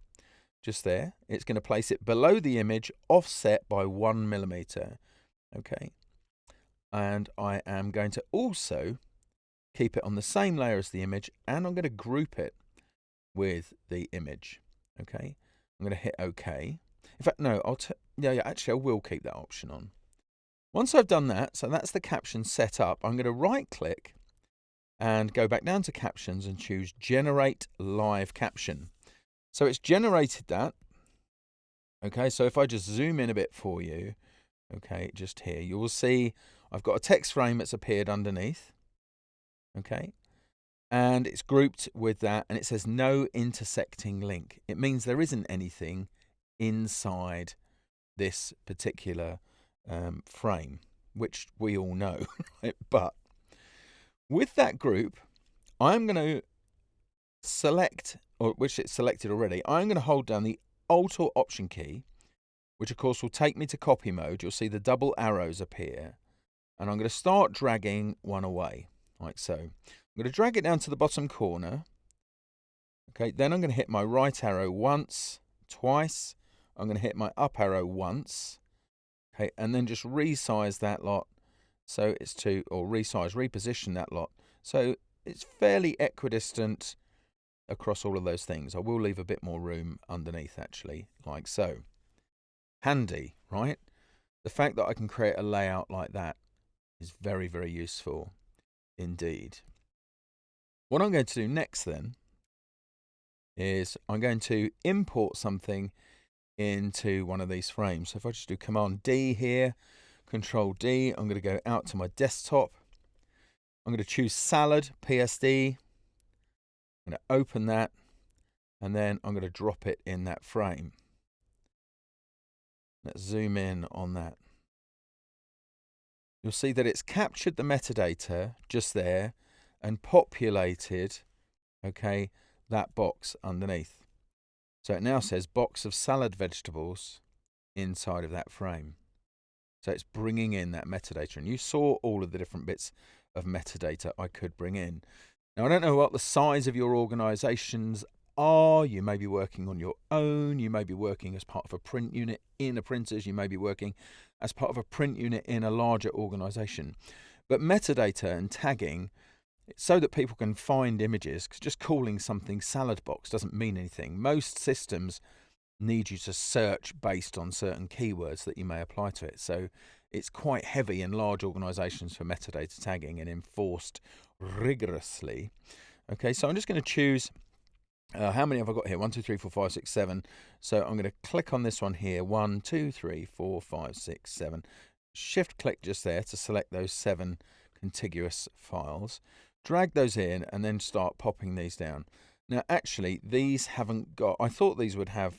just there. It's going to place it below the image, offset by 1 millimeter. Okay, and I am going to also keep it on the same layer as the image, and I'm going to group it with the image. Okay, I'm going to hit OK. In fact, no, actually, I will keep that option on. Once I've done that, so that's the caption set up, I'm going to right click and go back down to Captions and choose Generate Live Caption. So it's generated that. Okay, so if I just zoom in a bit for you, okay, just here, you will see I've got a text frame that's appeared underneath. Okay, and it's grouped with that, and it says no intersecting link. It means there isn't anything inside this particular frame, which we all know. But with that group, I'm going to select, or which it's selected already, I'm going to hold down the Alt or Option key, which of course will take me to copy mode. You'll see the double arrows appear, and I'm going to start dragging one away, like so. I'm going to drag it down to the bottom corner. Okay, then I'm going to hit my right arrow once, twice. I'm going to hit my up arrow once. Okay, and then just resize that lot. So it's reposition that lot. So it's fairly equidistant across all of those things. I will leave a bit more room underneath, actually, like so. Handy, right? The fact that I can create a layout like that is very, very useful indeed. What I'm going to do next then is I'm going to import something into one of these frames. So if I just do Command D here, Control D, I'm going to go out to my desktop. I'm going to choose Salad PSD. I'm going to open that, and then I'm going to drop it in that frame. Let's zoom in on that. You'll see that it's captured the metadata just there and populated, okay, that box underneath. So it now says box of salad vegetables inside of that frame. So it's bringing in that metadata, and you saw all of the different bits of metadata I could bring in. Now, I don't know what the size of your organizations are, you may be working on your own, you may be working as part of a print unit in a printers, you may be working as part of a print unit in a larger organization. But metadata and tagging, so that people can find images, because just calling something salad box doesn't mean anything. Most systems need you to search based on certain keywords that you may apply to it. So it's quite heavy in large organizations for metadata tagging and enforced rigorously. Okay, so I'm just going to choose, how many have I got here? 1, 2, 3, 4, 5, 6, 7. So I'm going to click on this one here. 1, 2, 3, 4, 5, 6, 7. Shift click just there to select those 7 contiguous files. Drag those in and then start popping these down. Now, actually, these haven't got, I thought these would have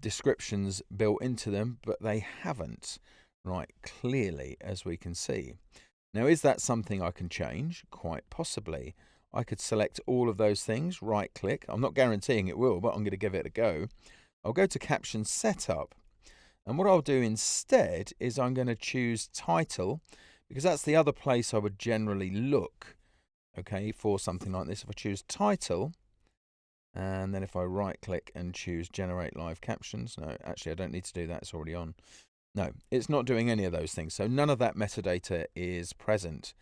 descriptions built into them, but they haven't, right, clearly, as we can see. Now, is that something I can change? Quite possibly. I could select all of those things, right click. I'm not guaranteeing it will, but I'm going to give it a go. I'll go to Caption Setup. And what I'll do instead is I'm going to choose Title, because that's the other place I would generally look, okay, for something like this. If I choose Title, and then if I right click and choose Generate Live Captions, no, actually I don't need to do that, it's already on. No, it's not doing any of those things, so none of that metadata is present.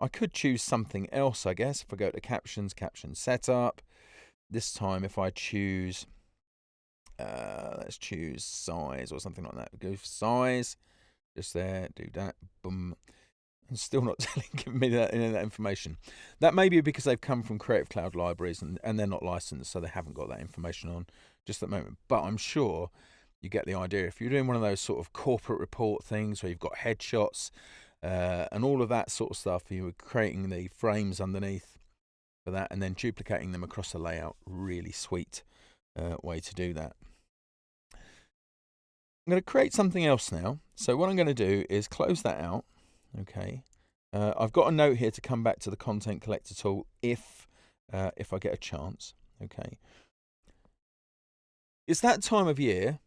I could choose something else, I guess. If I go to Captions, Caption Setup, this time if I choose, let's choose size or something like that. Go for size, just there, do that, boom. And still not giving me that information. That may be because they've come from Creative Cloud libraries and they're not licensed, so they haven't got that information on just at the moment. But I'm sure you get the idea. If you're doing one of those sort of corporate report things where you've got headshots and all of that sort of stuff, you were creating the frames underneath for that and then duplicating them across the layout. Really sweet way to do that. I'm going to create something else now. So what I'm going to do is close that out. Okay, I've got a note here to come back to the content collector tool if I get a chance. Okay, it's that time of year,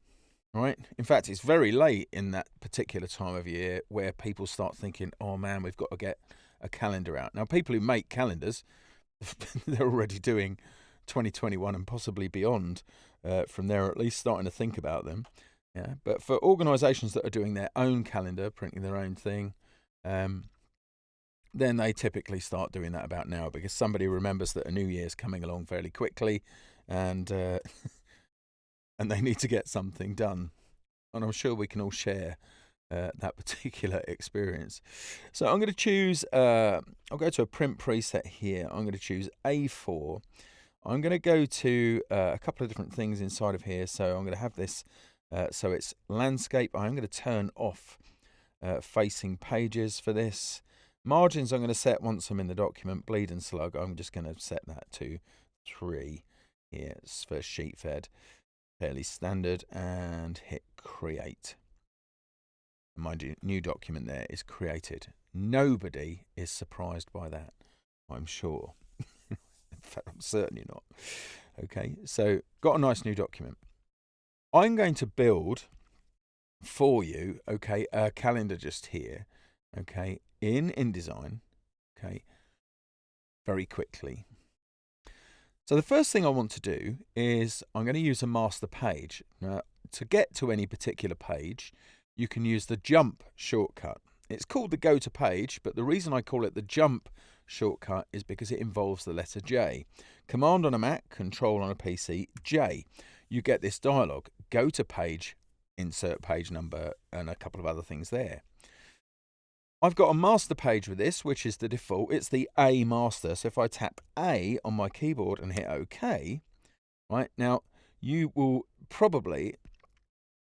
right? In fact, it's very late in that particular time of year where people start thinking, oh man, we've got to get a calendar out. Now, people who make calendars, they're already doing 2021 and possibly beyond from there, at least starting to think about them. Yeah, but for organizations that are doing their own calendar, printing their own thing, then they typically start doing that about now, because somebody remembers that a new year's coming along fairly quickly, and and they need to get something done. And I'm sure we can all share that particular experience. So I'm going to choose, I'll go to a print preset here. I'm going to choose A4. I'm going to go to a couple of different things inside of here. So I'm going to have this, so it's landscape. I'm going to turn off facing pages for this. Margins I'm going to set once I'm in the document. Bleed and slug, I'm just going to set that to 3 here. It's for sheet fed, fairly standard, and hit create. My new document there is created. Nobody is surprised by that, I'm sure. In fact, I'm certainly not. Okay, so got a nice new document. I'm going to build for you, okay, a calendar just here, okay, in InDesign, okay, very quickly. So the first thing I want to do is I'm going to use a master page. Now, to get to any particular page, you can use the jump shortcut. It's called the go to page, but the reason I call it the jump shortcut is because it involves the letter J. Command on a Mac, Control on a PC, J. You get this dialog, go to page, insert page number, and a couple of other things there. I've got a master page with this, which is the default. It's the A master. So if I tap A on my keyboard and hit OK, right, now you will probably,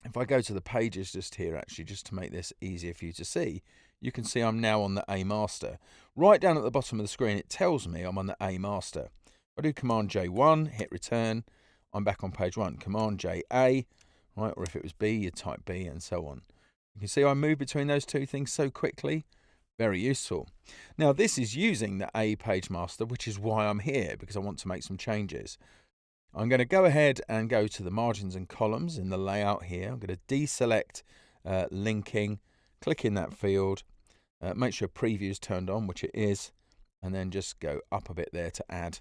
if I go to the pages just here, actually, just to make this easier for you to see, you can see I'm now on the A master. Right down at the bottom of the screen, it tells me I'm on the A master. I do Command J1, hit return, I'm back on page 1. Command J A, right, or if it was B, you type B, and so on. You can see I move between those two things so quickly. Very useful. Now, this is using the A page master, which is why I'm here, because I want to make some changes. I'm going to go ahead and go to the margins and columns in the layout here. I'm going to deselect linking, click in that field, make sure preview is turned on, which it is, and then just go up a bit there to add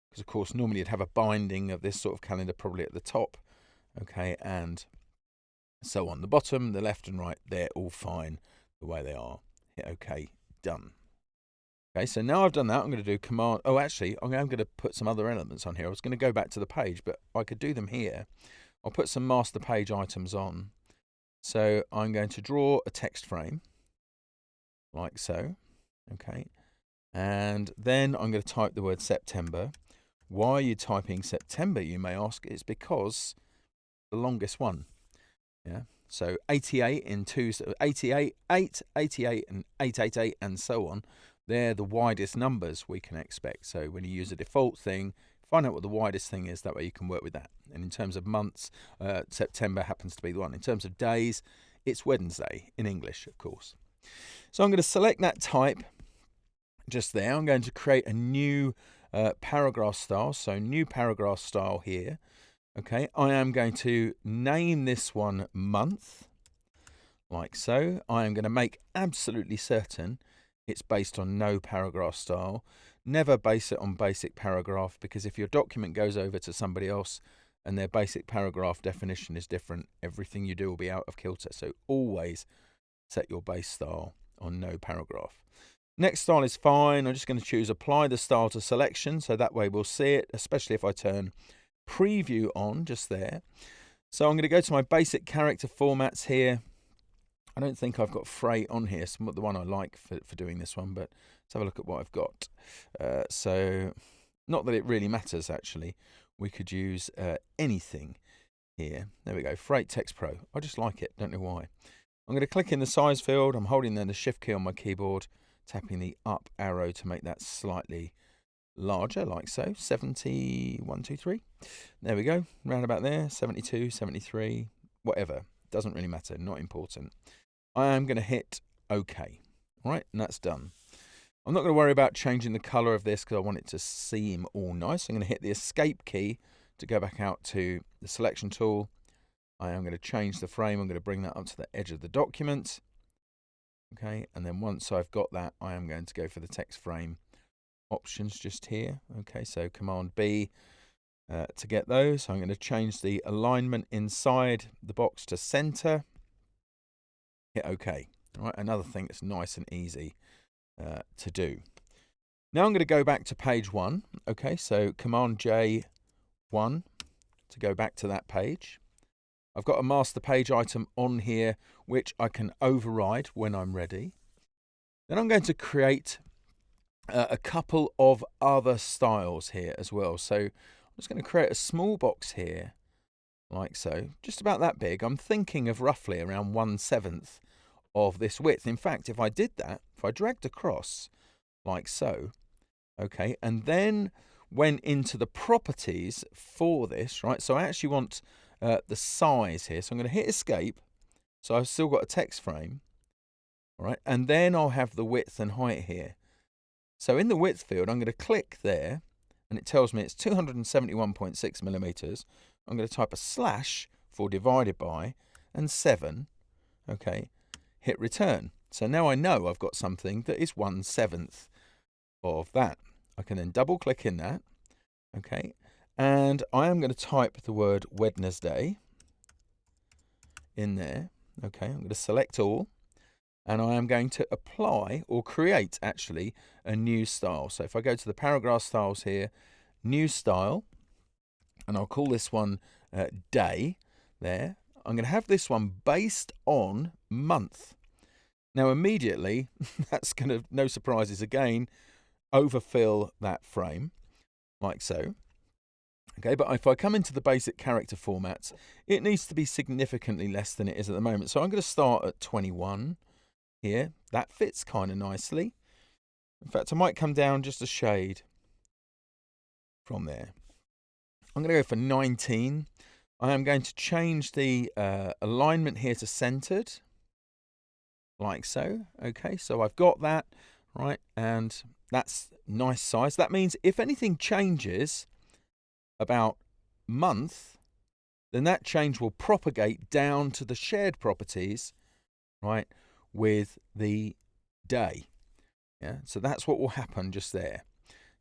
because of course normally you'd have a binding of this sort of calendar probably at the top, okay, and so on the bottom, the left and right, they're all fine the way they are. Hit OK, done. Okay, so now I've done that, I'm going to do Command. Oh, actually, I'm going to put some other elements on here. I was going to go back to the page, but I could do them here. I'll put some master page items on. So I'm going to draw a text frame, like so. Okay, and then I'm going to type the word September. Why are you typing September, you may ask? It's because the longest one. Yeah. So 88 in 2, 88, 8, 88, and 888, and so on. They're the widest numbers we can expect. So when you use a default thing, find out what the widest thing is. That way you can work with that. And in terms of months, September happens to be the one. In terms of days, it's Wednesday in English, of course. So I'm going to select that type just there. I'm going to create a new paragraph style. So new paragraph style here. Okay, I am going to name this one month, like so. I am going to make absolutely certain it's based on no paragraph style. Never base it on basic paragraph, because if your document goes over to somebody else and their basic paragraph definition is different, everything you do will be out of kilter. So always set your base style on no paragraph. Next style is fine. I'm just going to choose apply the style to selection, so that way we'll see it, especially if I turn preview on just there. So I'm going to go to my basic character formats here. I don't think I've got freight on here, so the one I like for doing this one, but let's have a look at what I've got. So not that it really matters, actually. We could use anything here. There we go, Freight Text Pro. I just like it, don't know why. I'm going to click in the size field. I'm holding then the shift key on my keyboard, tapping the up arrow to make that slightly larger, like so. 7123. There we go, round about there. 72, 73, whatever. Doesn't really matter, not important. I am going to hit OK. All right, and that's done. I'm not going to worry about changing the color of this because I want it to seem all nice. I'm going to hit the escape key to go back out to the selection tool. I am going to change the frame. I'm going to bring that up to the edge of the document. Okay, and then once I've got that, I am going to go for the text frame options just here. Okay, so Command B to get those. So I'm going to change the alignment inside the box to center. Hit OK. All right, another thing that's nice and easy to do. Now I'm going to go back to page 1. Okay, so Command J1 to go back to that page. I've got a master page item on here which I can override when I'm ready. Then I'm going to create a couple of other styles here as well. So I'm just going to create a small box here, like so, just about that big. I'm thinking of roughly around 1/7 of this width. In fact, if I did that, if I dragged across like so, okay, and then went into the properties for this, right? So I actually want the size here. So I'm going to hit escape. So I've still got a text frame, all right, and then I'll have the width and height here. So in the width field, I'm going to click there, and it tells me it's 271.6 millimeters. I'm going to type a slash for divided by and 7. Okay, hit return. So now I know I've got something that is 1/7 of that. I can then double click in that. Okay, and I am going to type the word Wednesday in there. Okay, I'm going to select all. And I am going to apply or create actually a new style. So if I go to the paragraph styles here, new style, and I'll call this one day there. I'm going to have this one based on month. Now immediately, that's going to, no surprises again, overfill that frame like so. Okay, but if I come into the basic character formats, it needs to be significantly less than it is at the moment. So I'm going to start at 21. Here, that fits kind of nicely. In fact, I might come down just a shade from there. I'm going to go for 19. I am going to change the alignment here to centered, like so. Okay, so I've got that, right, and that's nice size. That means if anything changes about month, then that change will propagate down to the shared properties, right, with the day. Yeah, so that's what will happen just there.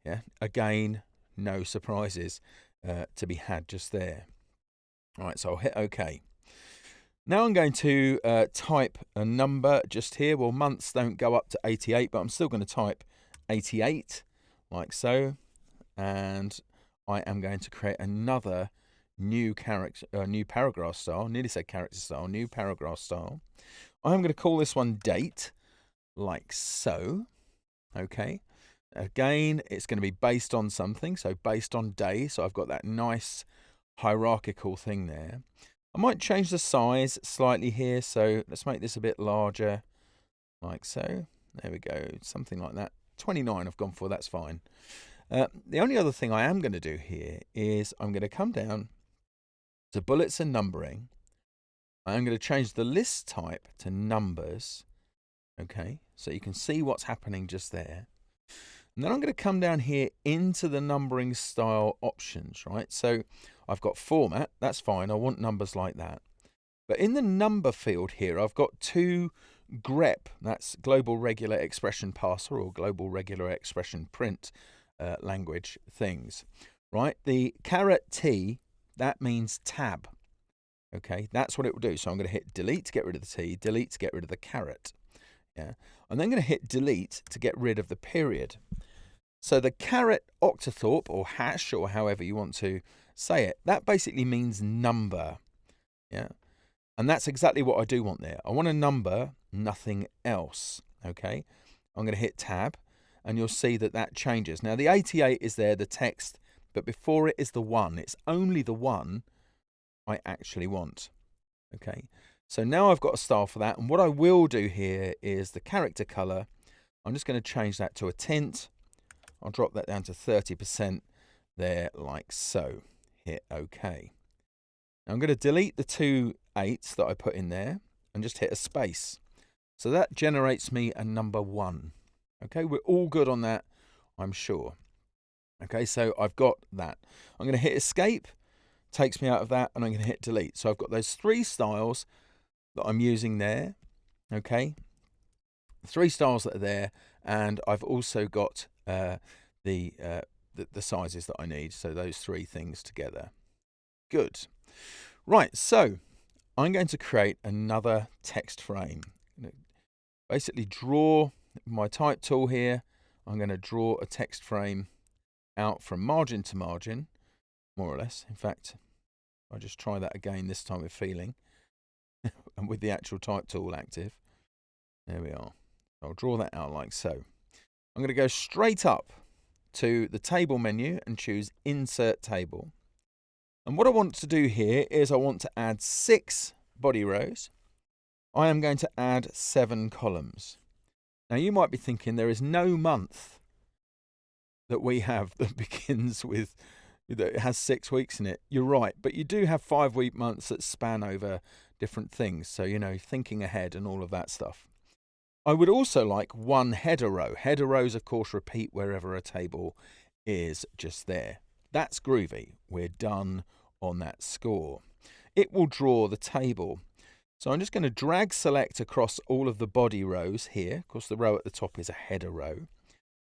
Yeah, again, no surprises to be had just there. All right, so I'll hit OK. Now I'm going to type a number just here. Well, months don't go up to 88, but I'm still going to type 88, like so. And I am going to create another new paragraph style. Nearly said character style, new paragraph style. I'm going to call this one date, like so. Okay. Again, it's going to be based on something, so based on day. So I've got that nice hierarchical thing there. I might change the size slightly here, so let's make this a bit larger, like so. There we go, something like that. 29 I've gone for, that's fine. The only other thing I am going to do here is I'm going to come down to bullets and numbering. I'm going to change the list type to numbers, okay, so you can see what's happening just there. And then I'm going to come down here into the numbering style options, right? So I've got format, that's fine, I want numbers like that. But in the number field here, I've got two grep, that's global regular expression parser or global regular expression print language things, right? The $T, that means tab, okay? That's what it will do. So I'm going to hit delete to get rid of the T, delete to get rid of the caret, yeah? I'm then going to hit delete to get rid of the period. So the caret octothorpe or hash or however you want to say it, that basically means number, yeah? And that's exactly what I do want there. I want a number, nothing else, okay? I'm going to hit tab and you'll see that that changes. Now the 88 is there, the text, but before it is the 1. It's only the 1 I actually want, okay? So now I've got a style for that. And what I will do here is the character color. I'm just going to change that to a tint. I'll drop that down to 30% there, like so. Hit OK. Now I'm going to delete the 2 8s that I put in there and just hit a space. So that generates me a number 1. Okay, we're all good on that, I'm sure. Okay, so I've got that. I'm going to hit escape, takes me out of that, and I'm going to hit delete. So I've got those 3 styles that I'm using there. Okay, 3 styles that are there, and I've also got the sizes that I need. So those 3 things together. Good. Right, so I'm going to create another text frame. Basically draw my type tool here. I'm going to draw a text frame out from margin to margin, more or less. In fact, I'll just try that again, this time with feeling and with the actual type tool active. There we are. I'll draw that out like so. I'm going to go straight up to the table menu and choose Insert Table. And what I want to do here is I want to add 6 body rows. I am going to add 7 columns. Now you might be thinking there is no month that we have that begins with, that has 6 weeks in it. You're right, but you do have 5-week months that span over different things. So, you know, thinking ahead and all of that stuff. I would also like 1 header row. Header rows, of course, repeat wherever a table is just there. That's groovy. We're done on that score. It will draw the table. So I'm just going to drag select across all of the body rows here. Of course, the row at the top is a header row.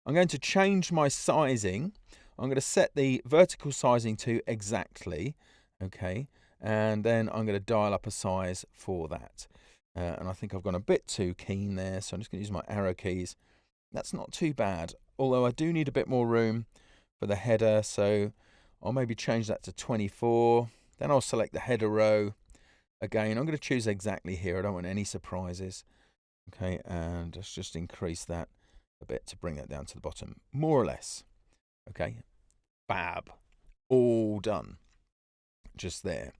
I'm going to change my sizing. I'm going to set the vertical sizing to exactly, okay, and then I'm going to dial up a size for that. And I think I've gone a bit too keen there, so I'm just going to use my arrow keys. That's not too bad, although I do need a bit more room for the header, so I'll maybe change that to 24. Then I'll select the header row. Again, I'm going to choose exactly here. I don't want any surprises. Okay, and let's just increase that a bit to bring that down to the bottom, more or less. Okay, fab. All done. Just there.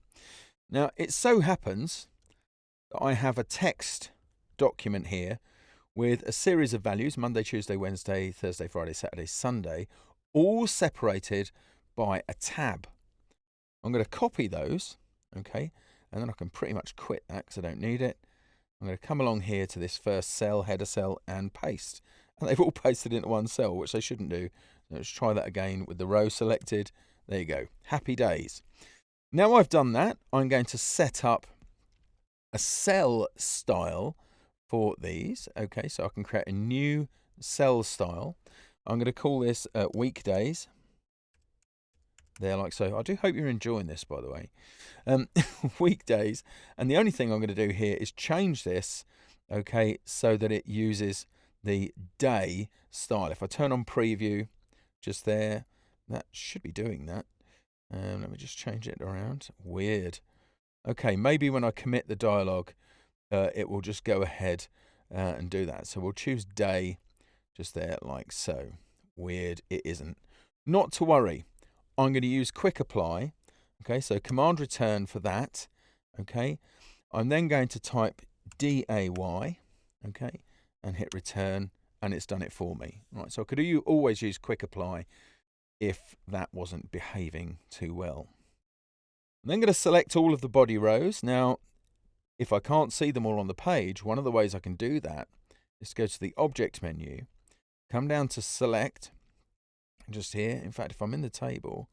Now, it so happens that I have a text document here with a series of values, Monday, Tuesday, Wednesday, Thursday, Friday, Saturday, Sunday, all separated by a tab. I'm going to copy those, okay, and then I can pretty much quit that because I don't need it. I'm going to come along here to this first cell, header cell, and paste. And they've all pasted into one cell, which they shouldn't do. Let's try that again with the row selected. There you go. Happy days. Now I've done that, I'm going to set up a cell style for these. Okay, so I can create a new cell style. I'm going to call this weekdays. there like so. I do hope you're enjoying this, by the way. Weekdays, and the only thing I'm going to do here is change this, okay, so that it uses the day style. If I turn on preview just there, that should be doing that. Let me just change it around. Weird. Okay, maybe when I commit the dialog, it will just go ahead and do that. So we'll choose day just there like so. Weird, it isn't. Not to worry. I'm going to use quick apply. Okay, so command return for that. Okay, I'm then going to type DAY, okay, and hit return, and it's done it for me. Right, so I could always use quick apply if that wasn't behaving too well. I'm then going to select all of the body rows. Now, if I can't see them all on the page, one of the ways I can do that is to go to the object menu, come down to select, just here. In fact, if I'm in the table,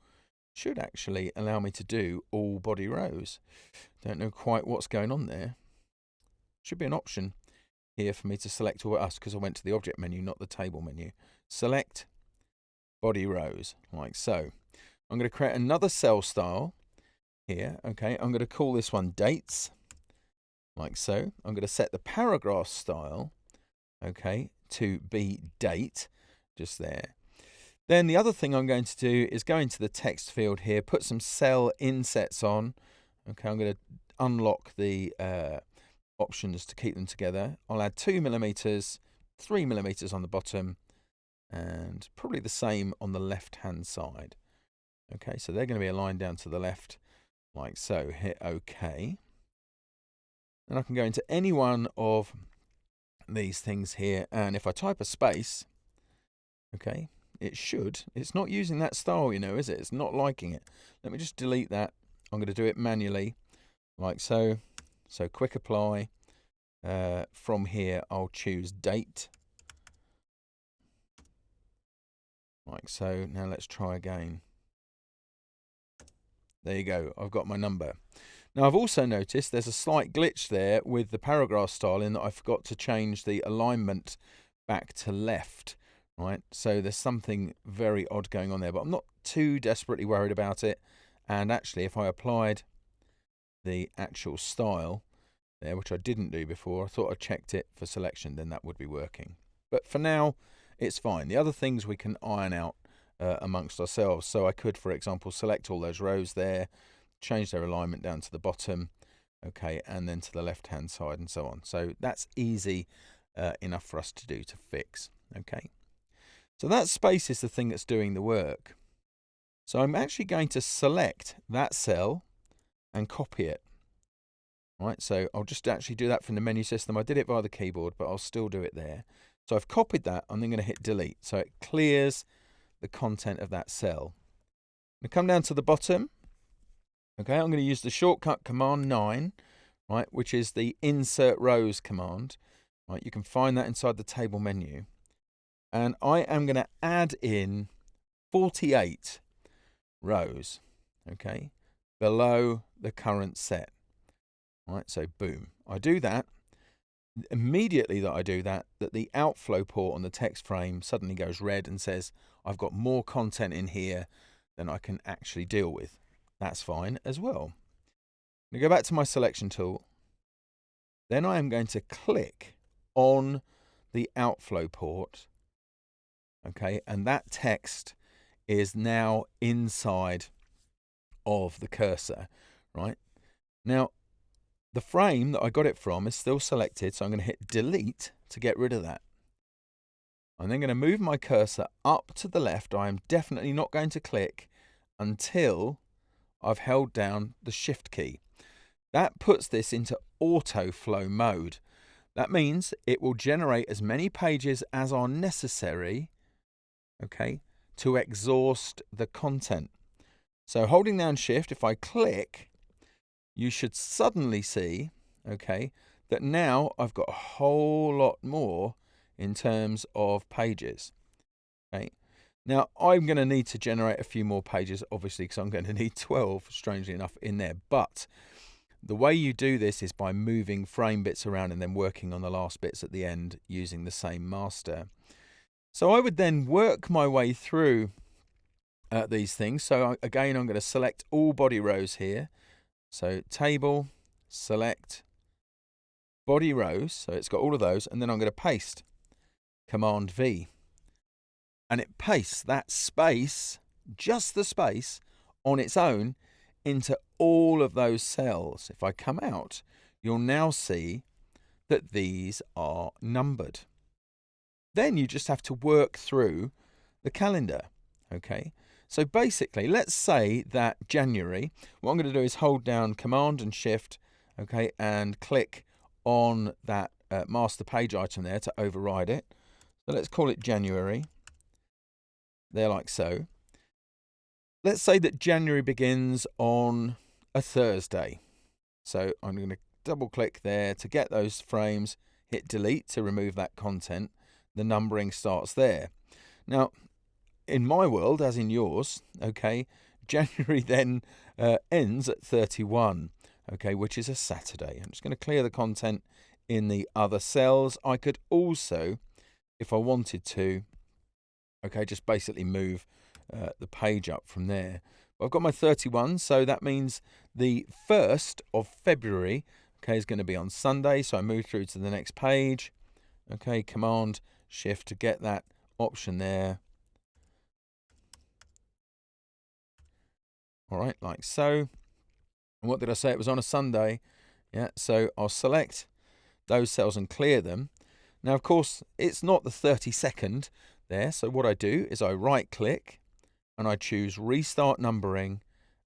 should actually allow me to do all body rows. Don't know quite what's going on there. Should be an option here for me to select all us because I went to the object menu, not the table menu. Select body rows like so. I'm going to create another cell style here. Okay, I'm going to call this one dates like so. I'm going to set the paragraph style, okay, to be date just there. Then the other thing I'm going to do is go into the text field here, put some cell insets on. Okay, I'm going to unlock the options to keep them together. I'll add 2 millimeters, 3 millimeters on the bottom, and probably the same on the left-hand side. Okay, so they're going to be aligned down to the left like so. Hit OK. And I can go into any one of these things here, and if I type a space, okay, it's not using that style, you know, is it? It's not liking it. Let me just delete that. I'm going to do it manually, like so. So quick apply. From here, I'll choose date. Like so. Now let's try again. There you go. I've got my number. Now I've also noticed there's a slight glitch there with the paragraph style in that I forgot to change the alignment back to left. Right, so there's something very odd going on there, but I'm not too desperately worried about it. And actually, if I applied the actual style there, which I didn't do before, I thought I checked it for selection, then that would be working. But for now, it's fine. The other things we can iron out amongst ourselves. So I could, for example, select all those rows there, change their alignment down to the bottom, okay, and then to the left-hand side and so on. So that's easy enough for us to do to fix, okay. So that space is the thing that's doing the work. So I'm actually going to select that cell and copy it. Right, so I'll just actually do that from the menu system. I did it via the keyboard, but I'll still do it there. So I've copied that. I'm then going to hit delete. So it clears the content of that cell. I'm going to come down to the bottom. Okay, I'm going to use the shortcut command 9, right, which is the insert rows command. Right, you can find that inside the table menu. And I am going to add in 48 rows, okay, below the current set. Right, so boom. I do that. Immediately that I do that, the outflow port on the text frame suddenly goes red and says, I've got more content in here than I can actually deal with. That's fine as well. I'm going to go back to my selection tool. Then I am going to click on the outflow port. Okay, and that text is now inside of the cursor, right? Now, the frame that I got it from is still selected, so I'm going to hit delete to get rid of that. I'm then going to move my cursor up to the left. I am definitely not going to click until I've held down the Shift key. That puts this into auto flow mode. That means it will generate as many pages as are necessary, okay, to exhaust the content. So holding down Shift, if I click, you should suddenly see, okay, that now I've got a whole lot more in terms of pages. Okay. Now I'm going to need to generate a few more pages, obviously, because I'm going to need 12, strangely enough, in there. But the way you do this is by moving frame bits around and then working on the last bits at the end using the same master. So I would then work my way through these things. So again, I'm going to select all body rows here. So table, select body rows. So it's got all of those, and then I'm going to paste. Command V. And it pastes that space, just the space, on its own into all of those cells. If I come out, you'll now see that these are numbered. Then you just have to work through the calendar, okay? So basically, let's say that January, what I'm going to do is hold down Command and Shift, okay, and click on that master page item there to override it. So let's call it January. There, like so. Let's say that January begins on a Thursday. So I'm going to double click there to get those frames, hit delete to remove that content. The numbering starts there. Now, in my world, as in yours, okay, January then ends at 31, okay, which is a Saturday. I'm just going to clear the content in the other cells. I could also, if I wanted to, okay, just basically move the page up from there. I've got my 31, so that means the 1st of February, okay, is going to be on Sunday. So I move through to the next page. Okay, Command Shift to get that option there. All right, like so. And what did I say? It was on a Sunday. Yeah, so I'll select those cells and clear them. Now, of course, it's not the 32nd there. So what I do is I right click and I choose Restart Numbering,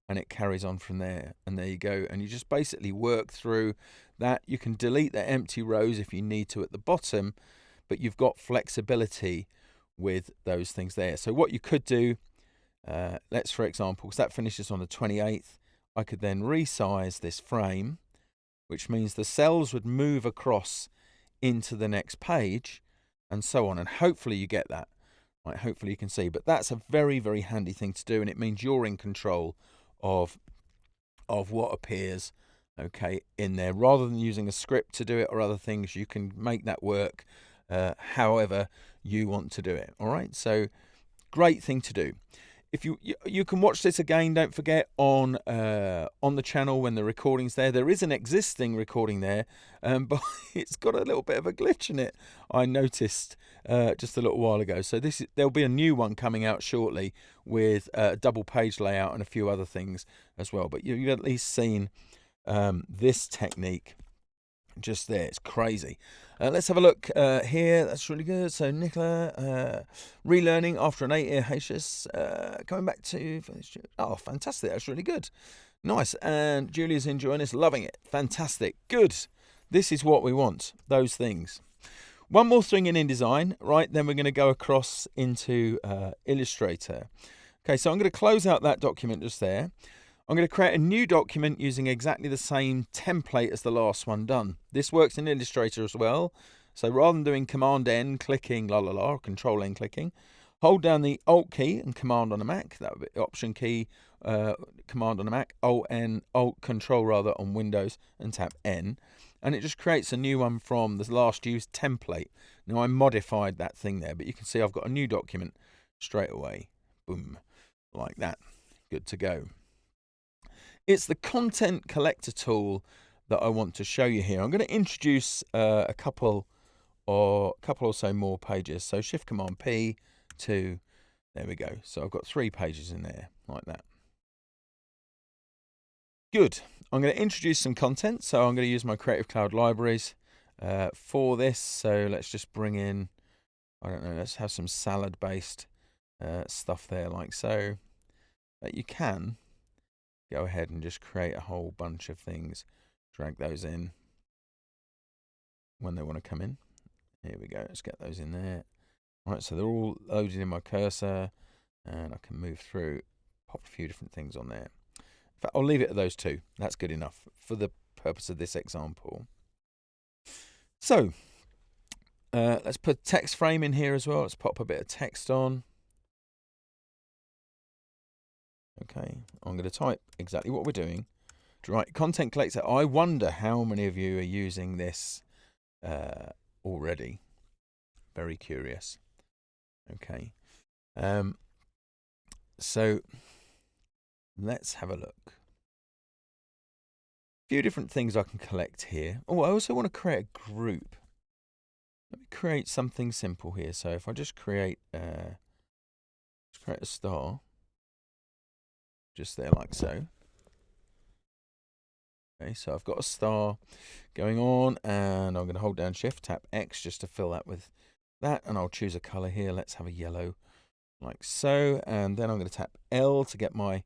and it carries on from there. And there you go. And you just basically work through that. You can delete the empty rows if you need to at the bottom, but you've got flexibility with those things there. So what you could do, let's, for example, because that finishes on the 28th, I could then resize this frame, which means the cells would move across into the next page and so on. And hopefully you get that. Right, hopefully you can see, but that's a very, very handy thing to do, and it means you're in control of what appears, okay, in there. Rather than using a script to do it or other things, you can make that work however you want to do it. All right, so great thing to do. If you can watch this again, don't forget on the channel when the recording's there. There is an existing recording there, but it's got a little bit of a glitch in it. I noticed just a little while ago. So there'll be a new one coming out shortly with a double page layout and a few other things as well. But you've at least seen this technique just there. It's crazy. Let's have a look here. That's really good. So Nicola, relearning after an 8-year hiatus, coming back to, oh, fantastic. That's really good. Nice. And Julia's enjoying this, loving it. Fantastic. Good. This is what we want, those things. One more thing in InDesign, right? Then we're going to go across into Illustrator. Okay, so I'm going to close out that document just there. I'm going to create a new document using exactly the same template as the last one done. This works in Illustrator as well. So rather than doing Command-N, clicking, or Control-N, clicking, hold down the Alt key and Command on a Mac. That would be Option key, Command on a Mac, Alt-N, Alt-Control rather on Windows, and tap N. And it just creates a new one from the last used template. Now I modified that thing there, but you can see I've got a new document straight away. Boom, like that. Good to go. It's the content collector tool that I want to show you here. I'm going to introduce a couple or so more pages. So Shift Command P, 2, there we go. So I've got 3 pages in there like that. Good. I'm going to introduce some content. So I'm going to use my Creative Cloud libraries for this. So let's just bring in, I don't know, let's have some salad-based stuff there like so. You can go ahead and just create a whole bunch of things, drag those in when they want to come in. Here we go, let's get those in there. All right, so they're all loaded in my cursor, and I can move through, pop a few different things on there. In fact, I'll leave it at those 2. That's good enough for the purpose of this example. So let's put text frame in here as well. Let's pop a bit of text on. Okay, I'm going to type exactly what we're doing. Right, content collector. I wonder how many of you are using this already. Very curious. Okay. so let's have a look. A few different things I can collect here. Oh, I also want to create a group. Let me create something simple here. So if I just create a star, just there like so. Okay, so I've got a star going on, and I'm going to hold down Shift, tap X just to fill that with that, and I'll choose a color here. Let's have a yellow like so, and then I'm going to tap L to get my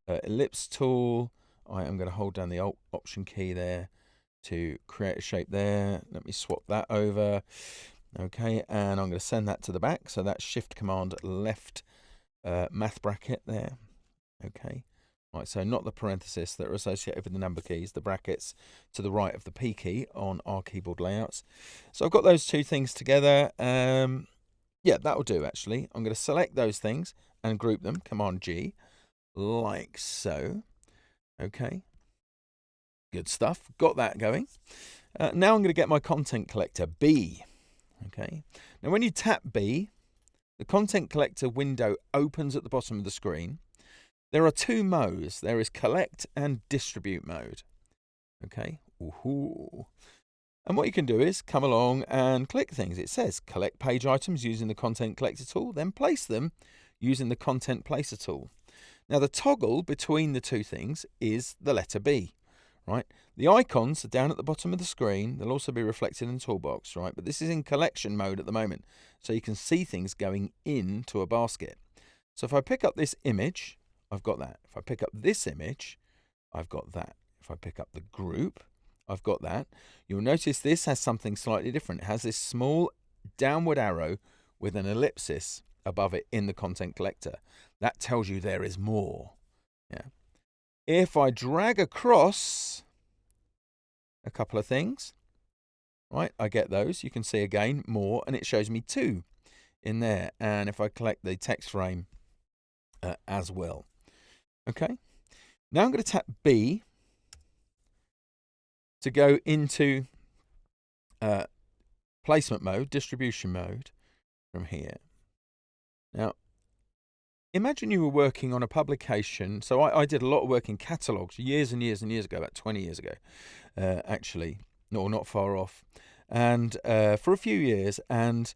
ellipse tool. I am going to hold down the Alt Option key there to create a shape there. Let me swap that over. Okay, and I'm going to send that to the back. So that's Shift Command left math bracket there. Okay. Right, so not the parentheses that are associated with the number keys, the brackets to the right of the P key on our keyboard layouts. So I've got those two things together. Yeah, that'll do actually. I'm going to select those things and group them, Command G, like so. Okay, good stuff. Got that going. Now I'm going to get my content collector, B. Okay, now when you tap B, the content collector window opens at the bottom of the screen. There are two modes. There is collect and distribute mode. Okay. Ooh. And what you can do is come along and click things. It says collect page items using the content collector tool, then place them using the content placer tool. Now the toggle between the two things is the letter B, right? The icons are down at the bottom of the screen. They'll also be reflected in the toolbox, right? But this is in collection mode at the moment, so you can see things going into a basket. So if I pick up this image, I've got that. If I pick up this image, I've got that. If I pick up the group, I've got that. You'll notice this has something slightly different. It has this small downward arrow with an ellipsis above it in the content collector. That tells you there is more. Yeah. If I drag across a couple of things, right, I get those. You can see again more, and it shows me two in there. And if I collect the text frame as well. Okay, now I'm going to tap B to go into placement mode, distribution mode from here. Now, imagine you were working on a publication. So I did a lot of work in catalogs years and years and years ago, about 20 years ago, actually, no, not far off, and for a few years. And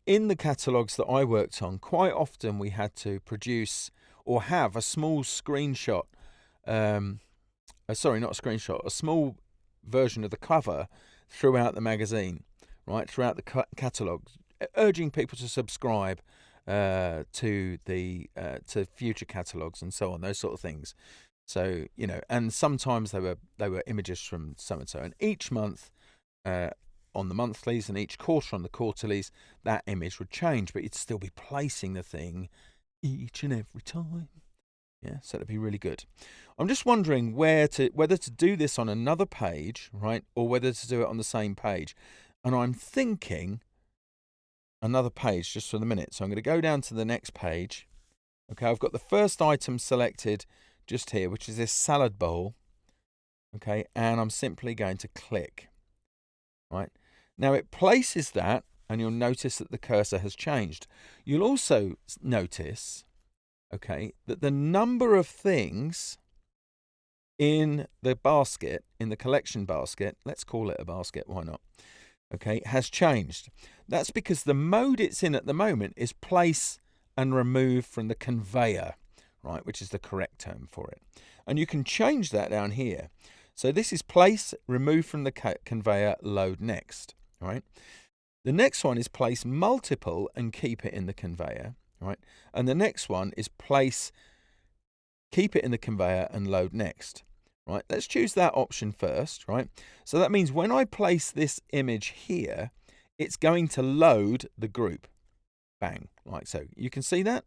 in the catalogs that I worked on, quite often we had to produce or have a small screenshot, sorry, not a screenshot, a small version of the cover throughout the magazine, right, throughout the catalogue, urging people to subscribe to future catalogues and so on, those sort of things. So, you know, and sometimes they were images from so-and-so. And each month on the monthlies and each quarter on the quarterlies, that image would change, but you'd still be placing the thing each and every time. Yeah, so that'd be really good. I'm just wondering whether to do this on another page, right, or whether to do it on the same page. And I'm thinking another page just for the minute. So I'm going to go down to the next page. Okay, I've got the first item selected just here, which is this salad bowl. Okay, and I'm simply going to click. Right, now it places that, and you'll notice that the cursor has changed. You'll also notice, okay, that the number of things in the basket, in the collection basket, let's call it a basket, why not? Okay, has changed. That's because the mode it's in at the moment is place and remove from the conveyor, right, which is the correct term for it. And you can change that down here. So this is place, remove from the conveyor, load next, right? The next one is place multiple and keep it in the conveyor, right? And the next one is place, keep it in the conveyor and load next, right? Let's choose that option first, right? So that means when I place this image here, it's going to load the group. Bang, like so. You can see that?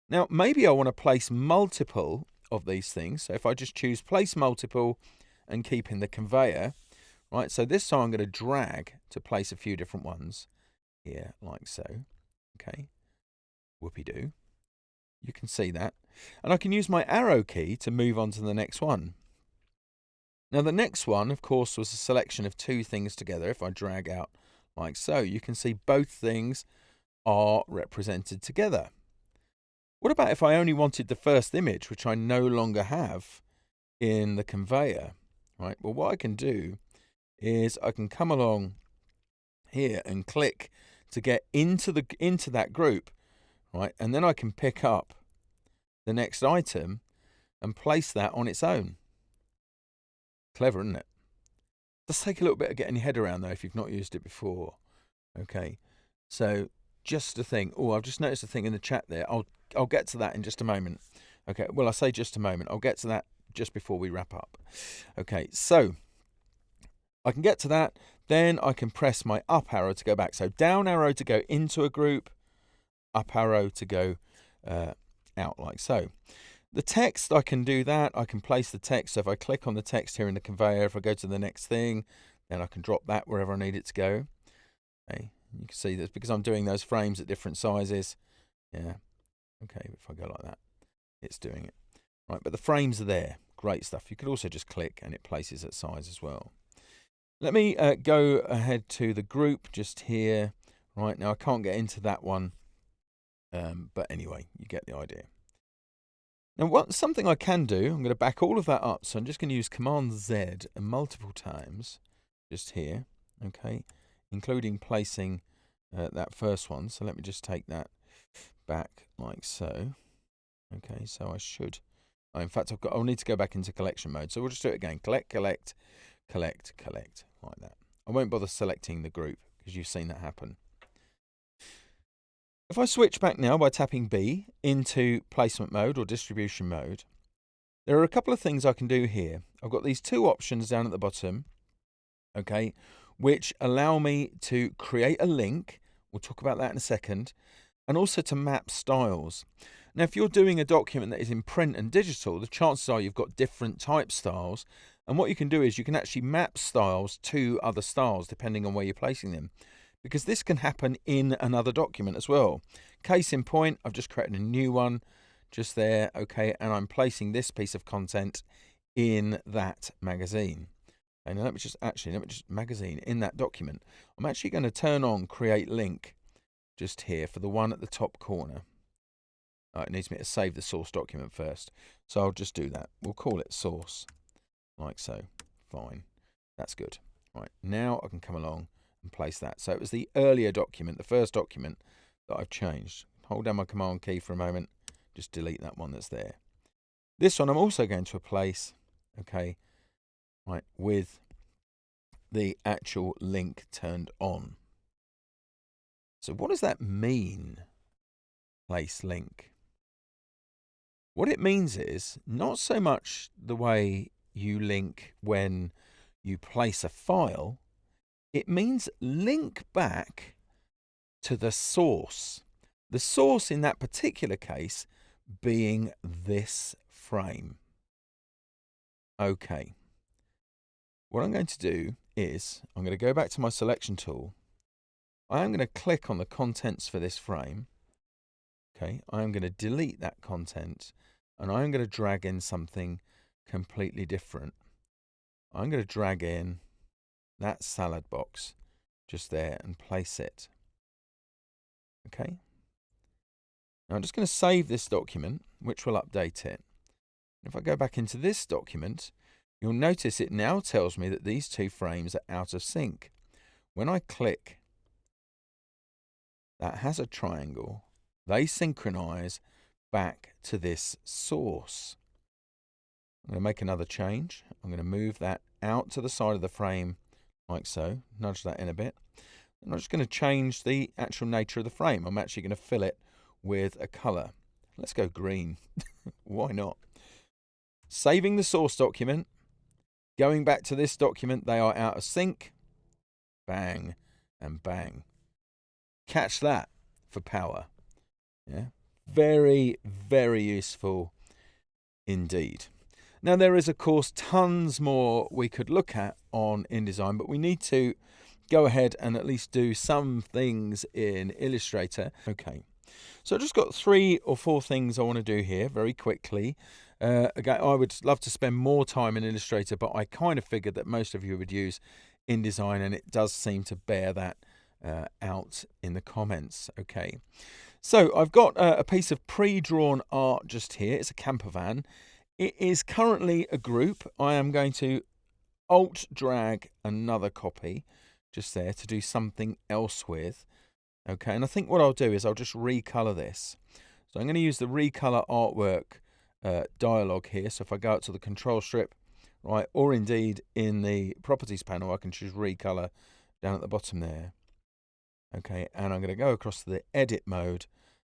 Now, maybe I want to place multiple of these things. So if I just choose place multiple and keep in the conveyor, right? So this time I'm going to drag to place a few different ones here, like so. Okay. Whoopie-doo. You can see that. And I can use my arrow key to move on to the next one. Now the next one, of course, was a selection of two things together. If I drag out like so, you can see both things are represented together. What about if I only wanted the first image, which I no longer have in the conveyor, right? Well, what I can do is I can come along here and click to get into that group, right? And then I can pick up the next item and place that on its own. Clever, isn't it? Does take a little bit of getting your head around though if you've not used it before. Okay, so just a thing. Oh, I've just noticed a thing in the chat there. I'll get to that in just a moment. Okay, well, I say just a moment. I'll get to that just before we wrap up. Okay, so I can get to that. Then I can press my up arrow to go back. So down arrow to go into a group, up arrow to go out like so. The text, I can do that. I can place the text. So if I click on the text here in the conveyor, if I go to the next thing, then I can drop that wherever I need it to go. Okay, you can see that's because I'm doing those frames at different sizes. Yeah. Okay, if I go like that, it's doing it. Right, but the frames are there. Great stuff. You could also just click and it places that size as well. Let me go ahead to the group just here. Right, now I can't get into that one. But anyway, you get the idea. Now, something I can do, I'm going to back all of that up. So I'm just going to use Command Z multiple times just here. Okay, including placing that first one. So let me just take that back like so. Okay, so I should. In fact, I'll need to go back into collection mode. So we'll just do it again. Collect, collect, collect, collect, like that. I won't bother selecting the group because you've seen that happen. If I switch back now by tapping B into placement mode or distribution mode, there are a couple of things I can do here. I've got these two options down at the bottom, okay, which allow me to create a link. We'll talk about that in a second, and also to map styles. Now, if you're doing a document that is in print and digital, the chances are you've got different type styles. And what you can do is you can actually map styles to other styles depending on where you're placing them, because this can happen in another document as well. Case in point, I've just created a new one just there, okay, and I'm placing this piece of content in that magazine. And let me just magazine in that document. I'm actually going to turn on create link just here for the one at the top corner. It needs me to save the source document first. So I'll just do that. We'll call it source, like so. Fine. That's good. Right, now I can come along and place that. So it was the earlier document, the first document that I've changed. Hold down my Command key for a moment. Just delete that one that's there. This one I'm also going to place, okay, right, with the actual link turned on. So what does that mean, place link? What it means is not so much the way you link when you place a file. It means link back to the source. The source in that particular case being this frame. Okay. What I'm going to do is I'm going to go back to my selection tool. I am going to click on the contents for this frame. Okay, I am going to delete that content and I'm going to drag in something completely different. I'm going to drag in that salad box just there and place it. Okay. Now I'm just going to save this document, which will update it. If I go back into this document, you'll notice it now tells me that these two frames are out of sync. When I click, that has a triangle. They synchronize back to this source. I'm going to make another change. I'm going to move that out to the side of the frame like so. Nudge that in a bit. And I'm just going to change the actual nature of the frame. I'm actually going to fill it with a color. Let's go green. Why not? Saving the source document. Going back to this document, they are out of sync. Bang and bang. Catch that for power. Yeah, very, very useful indeed. Now, there is, of course, tons more we could look at on InDesign, but we need to go ahead and at least do some things in Illustrator. Okay, so I've just got 3 or 4 things I want to do here very quickly. Again, I would love to spend more time in Illustrator, but I kind of figured that most of you would use InDesign, and it does seem to bear that out in the comments. Okay, So I've got a piece of pre-drawn art just here. It's a camper van. It is currently a group. I am going to Alt drag another copy just there to do something else with. Okay, and I think what I'll do is I'll just recolor this. So I'm going to use the Recolor Artwork dialog here. So if I go out to the control strip, right, or indeed in the properties panel, I can choose recolor down at the bottom there. Okay, and I'm going to go across to the edit mode,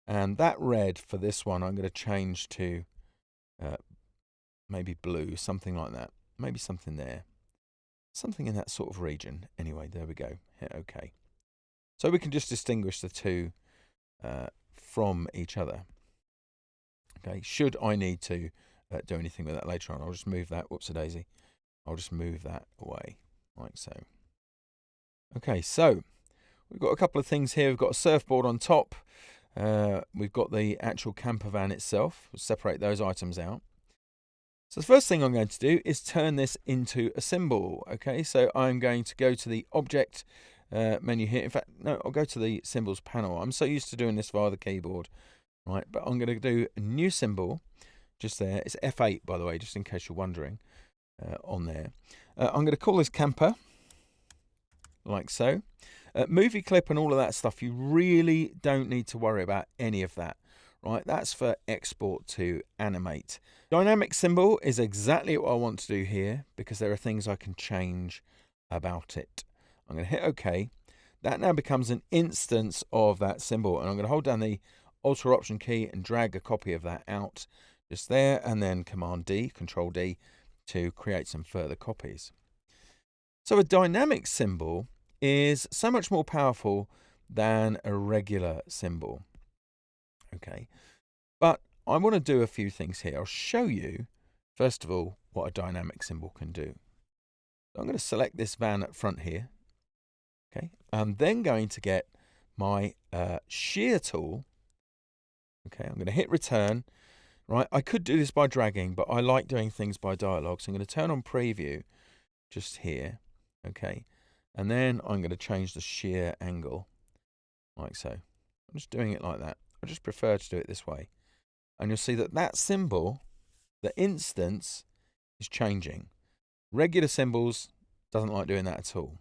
and that red for this one I'm going to change to maybe blue, something like that. Maybe something there. Something in that sort of region. Anyway, there we go. Hit OK. So we can just distinguish the two from each other. Okay, should I need to do anything with that later on, I'll just move that. Whoops-a-daisy. I'll just move that away, like so. Okay, so we've got a couple of things here. We've got a surfboard on top. We've got the actual camper van itself. We'll separate those items out. So the first thing I'm going to do is turn this into a symbol. Okay, so I'm going to go to the object menu here. In fact, no, I'll go to the symbols panel. I'm so used to doing this via the keyboard, right? But I'm going to do a new symbol just there. It's F8, by the way, just in case you're wondering on there. I'm going to call this camper, like so. Movie clip and all of that stuff, you really don't need to worry about any of that. Right, that's for export to animate. Dynamic symbol is exactly what I want to do here because there are things I can change about it. I'm going to hit OK. That now becomes an instance of that symbol, and I'm going to hold down the Alt or Option key and drag a copy of that out just there, and then Command D, Control D to create some further copies. So a dynamic symbol is so much more powerful than a regular symbol. Okay, but I want to do a few things here. I'll show you, first of all, what a dynamic symbol can do. So I'm going to select this van up front here. Okay, I'm then going to get my shear tool. Okay, I'm going to hit return. Right, I could do this by dragging, but I like doing things by dialog. So I'm going to turn on preview just here. Okay, and then I'm going to change the shear angle like so. I'm just doing it like that. I just prefer to do it this way. And you'll see that that symbol, the instance, is changing. Regular symbols doesn't like doing that at all.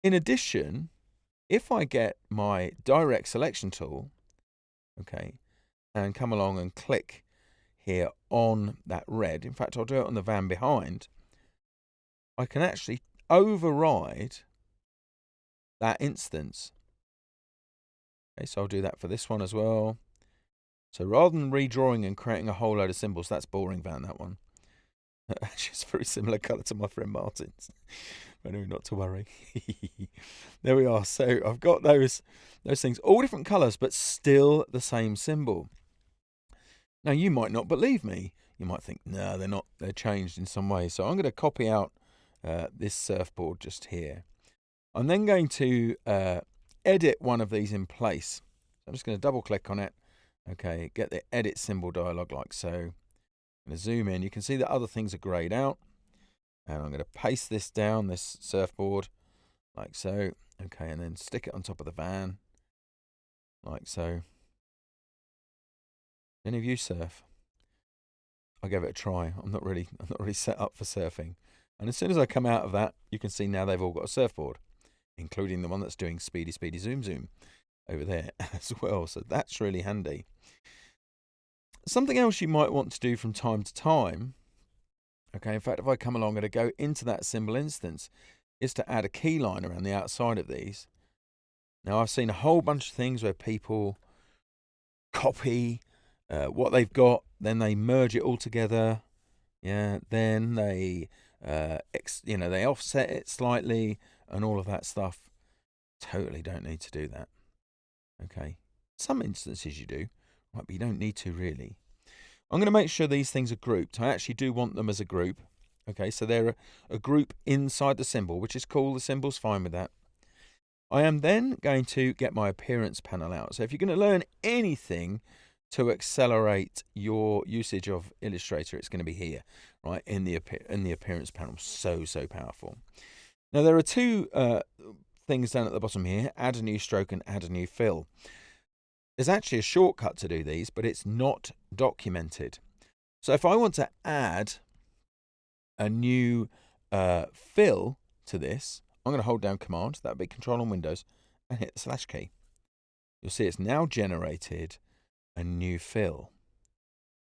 In addition, if I get my direct selection tool, okay, and come along and click here on that red, in fact, I'll do it on the van behind, I can actually override that instance. Okay, so I'll do that for this one as well. So rather than redrawing and creating a whole load of symbols, that's boring van, that one. Actually, it's a very similar colour to my friend Martin's. But no, not to worry. There we are. So I've got those things, all different colours, but still the same symbol. Now, you might not believe me. You might think, no, they're not. They're changed in some way. So I'm going to copy out this surfboard just here. I'm then going to edit one of these in place. So I'm just going to double click on it. Okay, get the edit symbol dialog like so. I'm going to zoom in. You can see that other things are grayed out. And I'm going to paste this down, this surfboard, like so. Okay, and then stick it on top of the van, like so. Any of you surf? I gave it a try. I'm not really set up for surfing. And as soon as I come out of that, you can see now they've all got a surfboard, including the one that's doing speedy, speedy, zoom, zoom over there as well. So that's really handy. Something else you might want to do from time to time, okay, in fact, if I come along and I go into that symbol instance, is to add a keyline around the outside of these. Now, I've seen a whole bunch of things where people copy what they've got, then they merge it all together. Yeah, then they, they offset it slightly and all of that stuff. Totally don't need to do that. Okay, some instances you do, right, but you don't need to really. I'm going to make sure these things are grouped. I actually do want them as a group. Okay, so they're a group inside the symbol, which is cool. The symbol's fine with that. I am then going to get my appearance panel out. So if you're going to learn anything to accelerate your usage of Illustrator, it's going to be here, right, in the appearance panel. So powerful. Now, there are two things down at the bottom here, add a new stroke and add a new fill. There's actually a shortcut to do these, but it's not documented. So if I want to add a new fill to this, I'm going to hold down Command, that would be Control on Windows, and hit the slash key. You'll see it's now generated a new fill.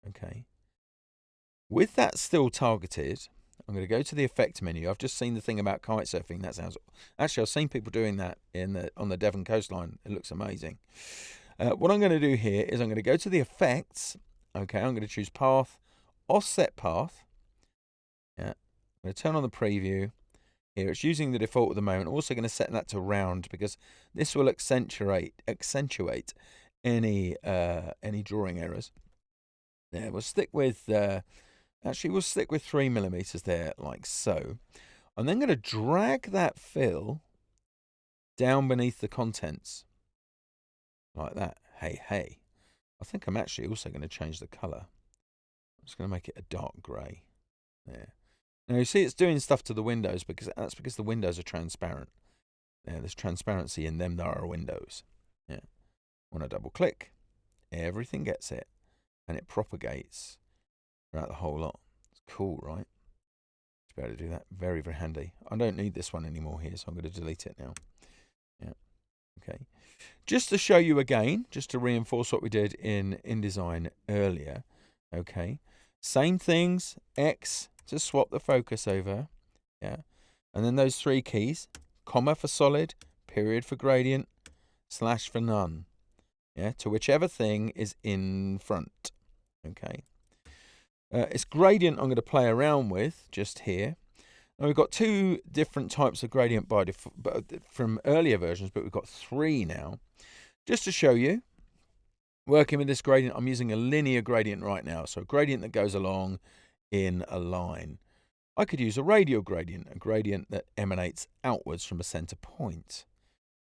Okay. With that still targeted, I'm going to go to the Effect menu. I've just seen the thing about kite surfing. That sounds... Actually, I've seen people doing that on the Devon coastline. It looks amazing. What I'm going to do here is I'm going to go to the Effects. Okay, I'm going to choose Path, Offset Path. Yeah, I'm going to turn on the preview. Here, it's using the default at the moment. I'm also going to set that to round because this will accentuate any drawing errors. Yeah, we'll stick with... Actually, we'll stick with 3mm there, like so. I'm then going to drag that fill down beneath the contents, like that. Hey, hey. I think I'm actually also going to change the colour. I'm just going to make it a dark grey. There. Now, you see it's doing stuff to the windows because that's because the windows are transparent. Yeah, there's transparency in them. There are windows. Yeah. When I double click, everything gets it, and it propagates throughout the whole lot. It's cool, right? To be able to do that, very, very handy. I don't need this one anymore here, so I'm going to delete it now. Yeah. Okay. Just to show you again, just to reinforce what we did in InDesign earlier. Okay. Same things. X to swap the focus over. Yeah. And then those 3 keys: comma for solid, period for gradient, slash for none. Yeah. To whichever thing is in front. Okay. It's gradient I'm going to play around with just here. And we've got 2 different types of gradient by from earlier versions, but we've got 3 now. Just to show you, working with this gradient, I'm using a linear gradient right now. So a gradient that goes along in a line. I could use a radial gradient, a gradient that emanates outwards from a center point.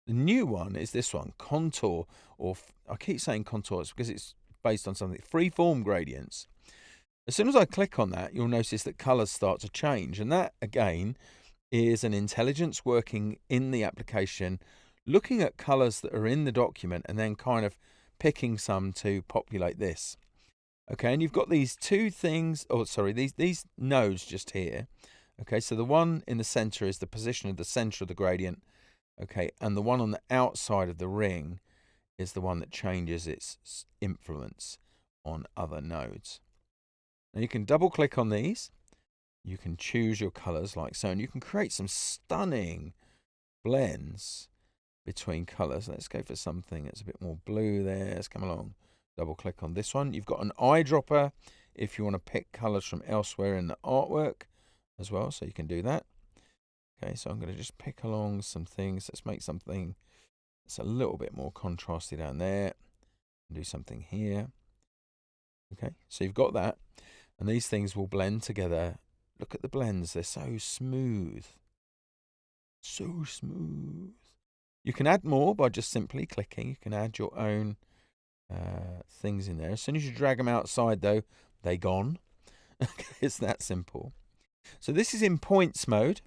The new one is this one, contour, or I keep saying contours because it's based on something, freeform gradients. As soon as I click on that, you'll notice that colors start to change. And that, again, is an intelligence working in the application, looking at colors that are in the document and then kind of picking some to populate this. Okay, and you've got these 2 things, these nodes just here. Okay, so the one in the center is the position of the center of the gradient. Okay, and the one on the outside of the ring is the one that changes its influence on other nodes. Now you can double click on these. You can choose your colors like so, and you can create some stunning blends between colors. Let's go for something that's a bit more blue there. Let's come along. Double click on this one. You've got an eyedropper if you want to pick colors from elsewhere in the artwork as well, so you can do that. Okay, so I'm going to just pick along some things. Let's make something that's a little bit more contrasty down there. Do something here. Okay, so you've got that. And these things will blend together. Look at the blends. They're so smooth. So smooth. You can add more by just simply clicking. You can add your own things in there. As soon as you drag them outside, though, they're gone. It's that simple. So this is in points mode.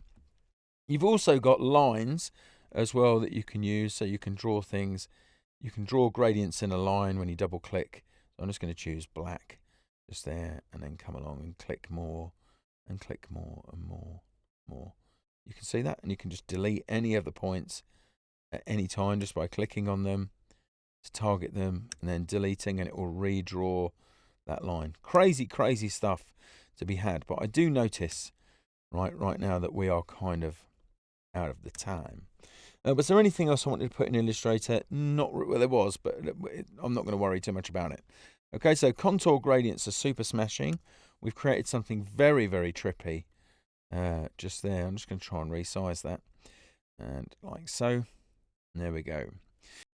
You've also got lines as well that you can use. So you can draw things. You can draw gradients in a line when you double click. So I'm just going to choose black. Just there, and then come along and click more, and click more, and more. You can see that, and you can just delete any of the points at any time just by clicking on them to target them, and then deleting, and it will redraw that line. Crazy, crazy stuff to be had, but I do notice right now that we are kind of out of the time. Was there anything else I wanted to put in Illustrator? Well, there was, but I'm not going to worry too much about it. Okay, so contour gradients are super smashing. We've created something very, very trippy just there. I'm just going to try and resize that. And like so. There we go.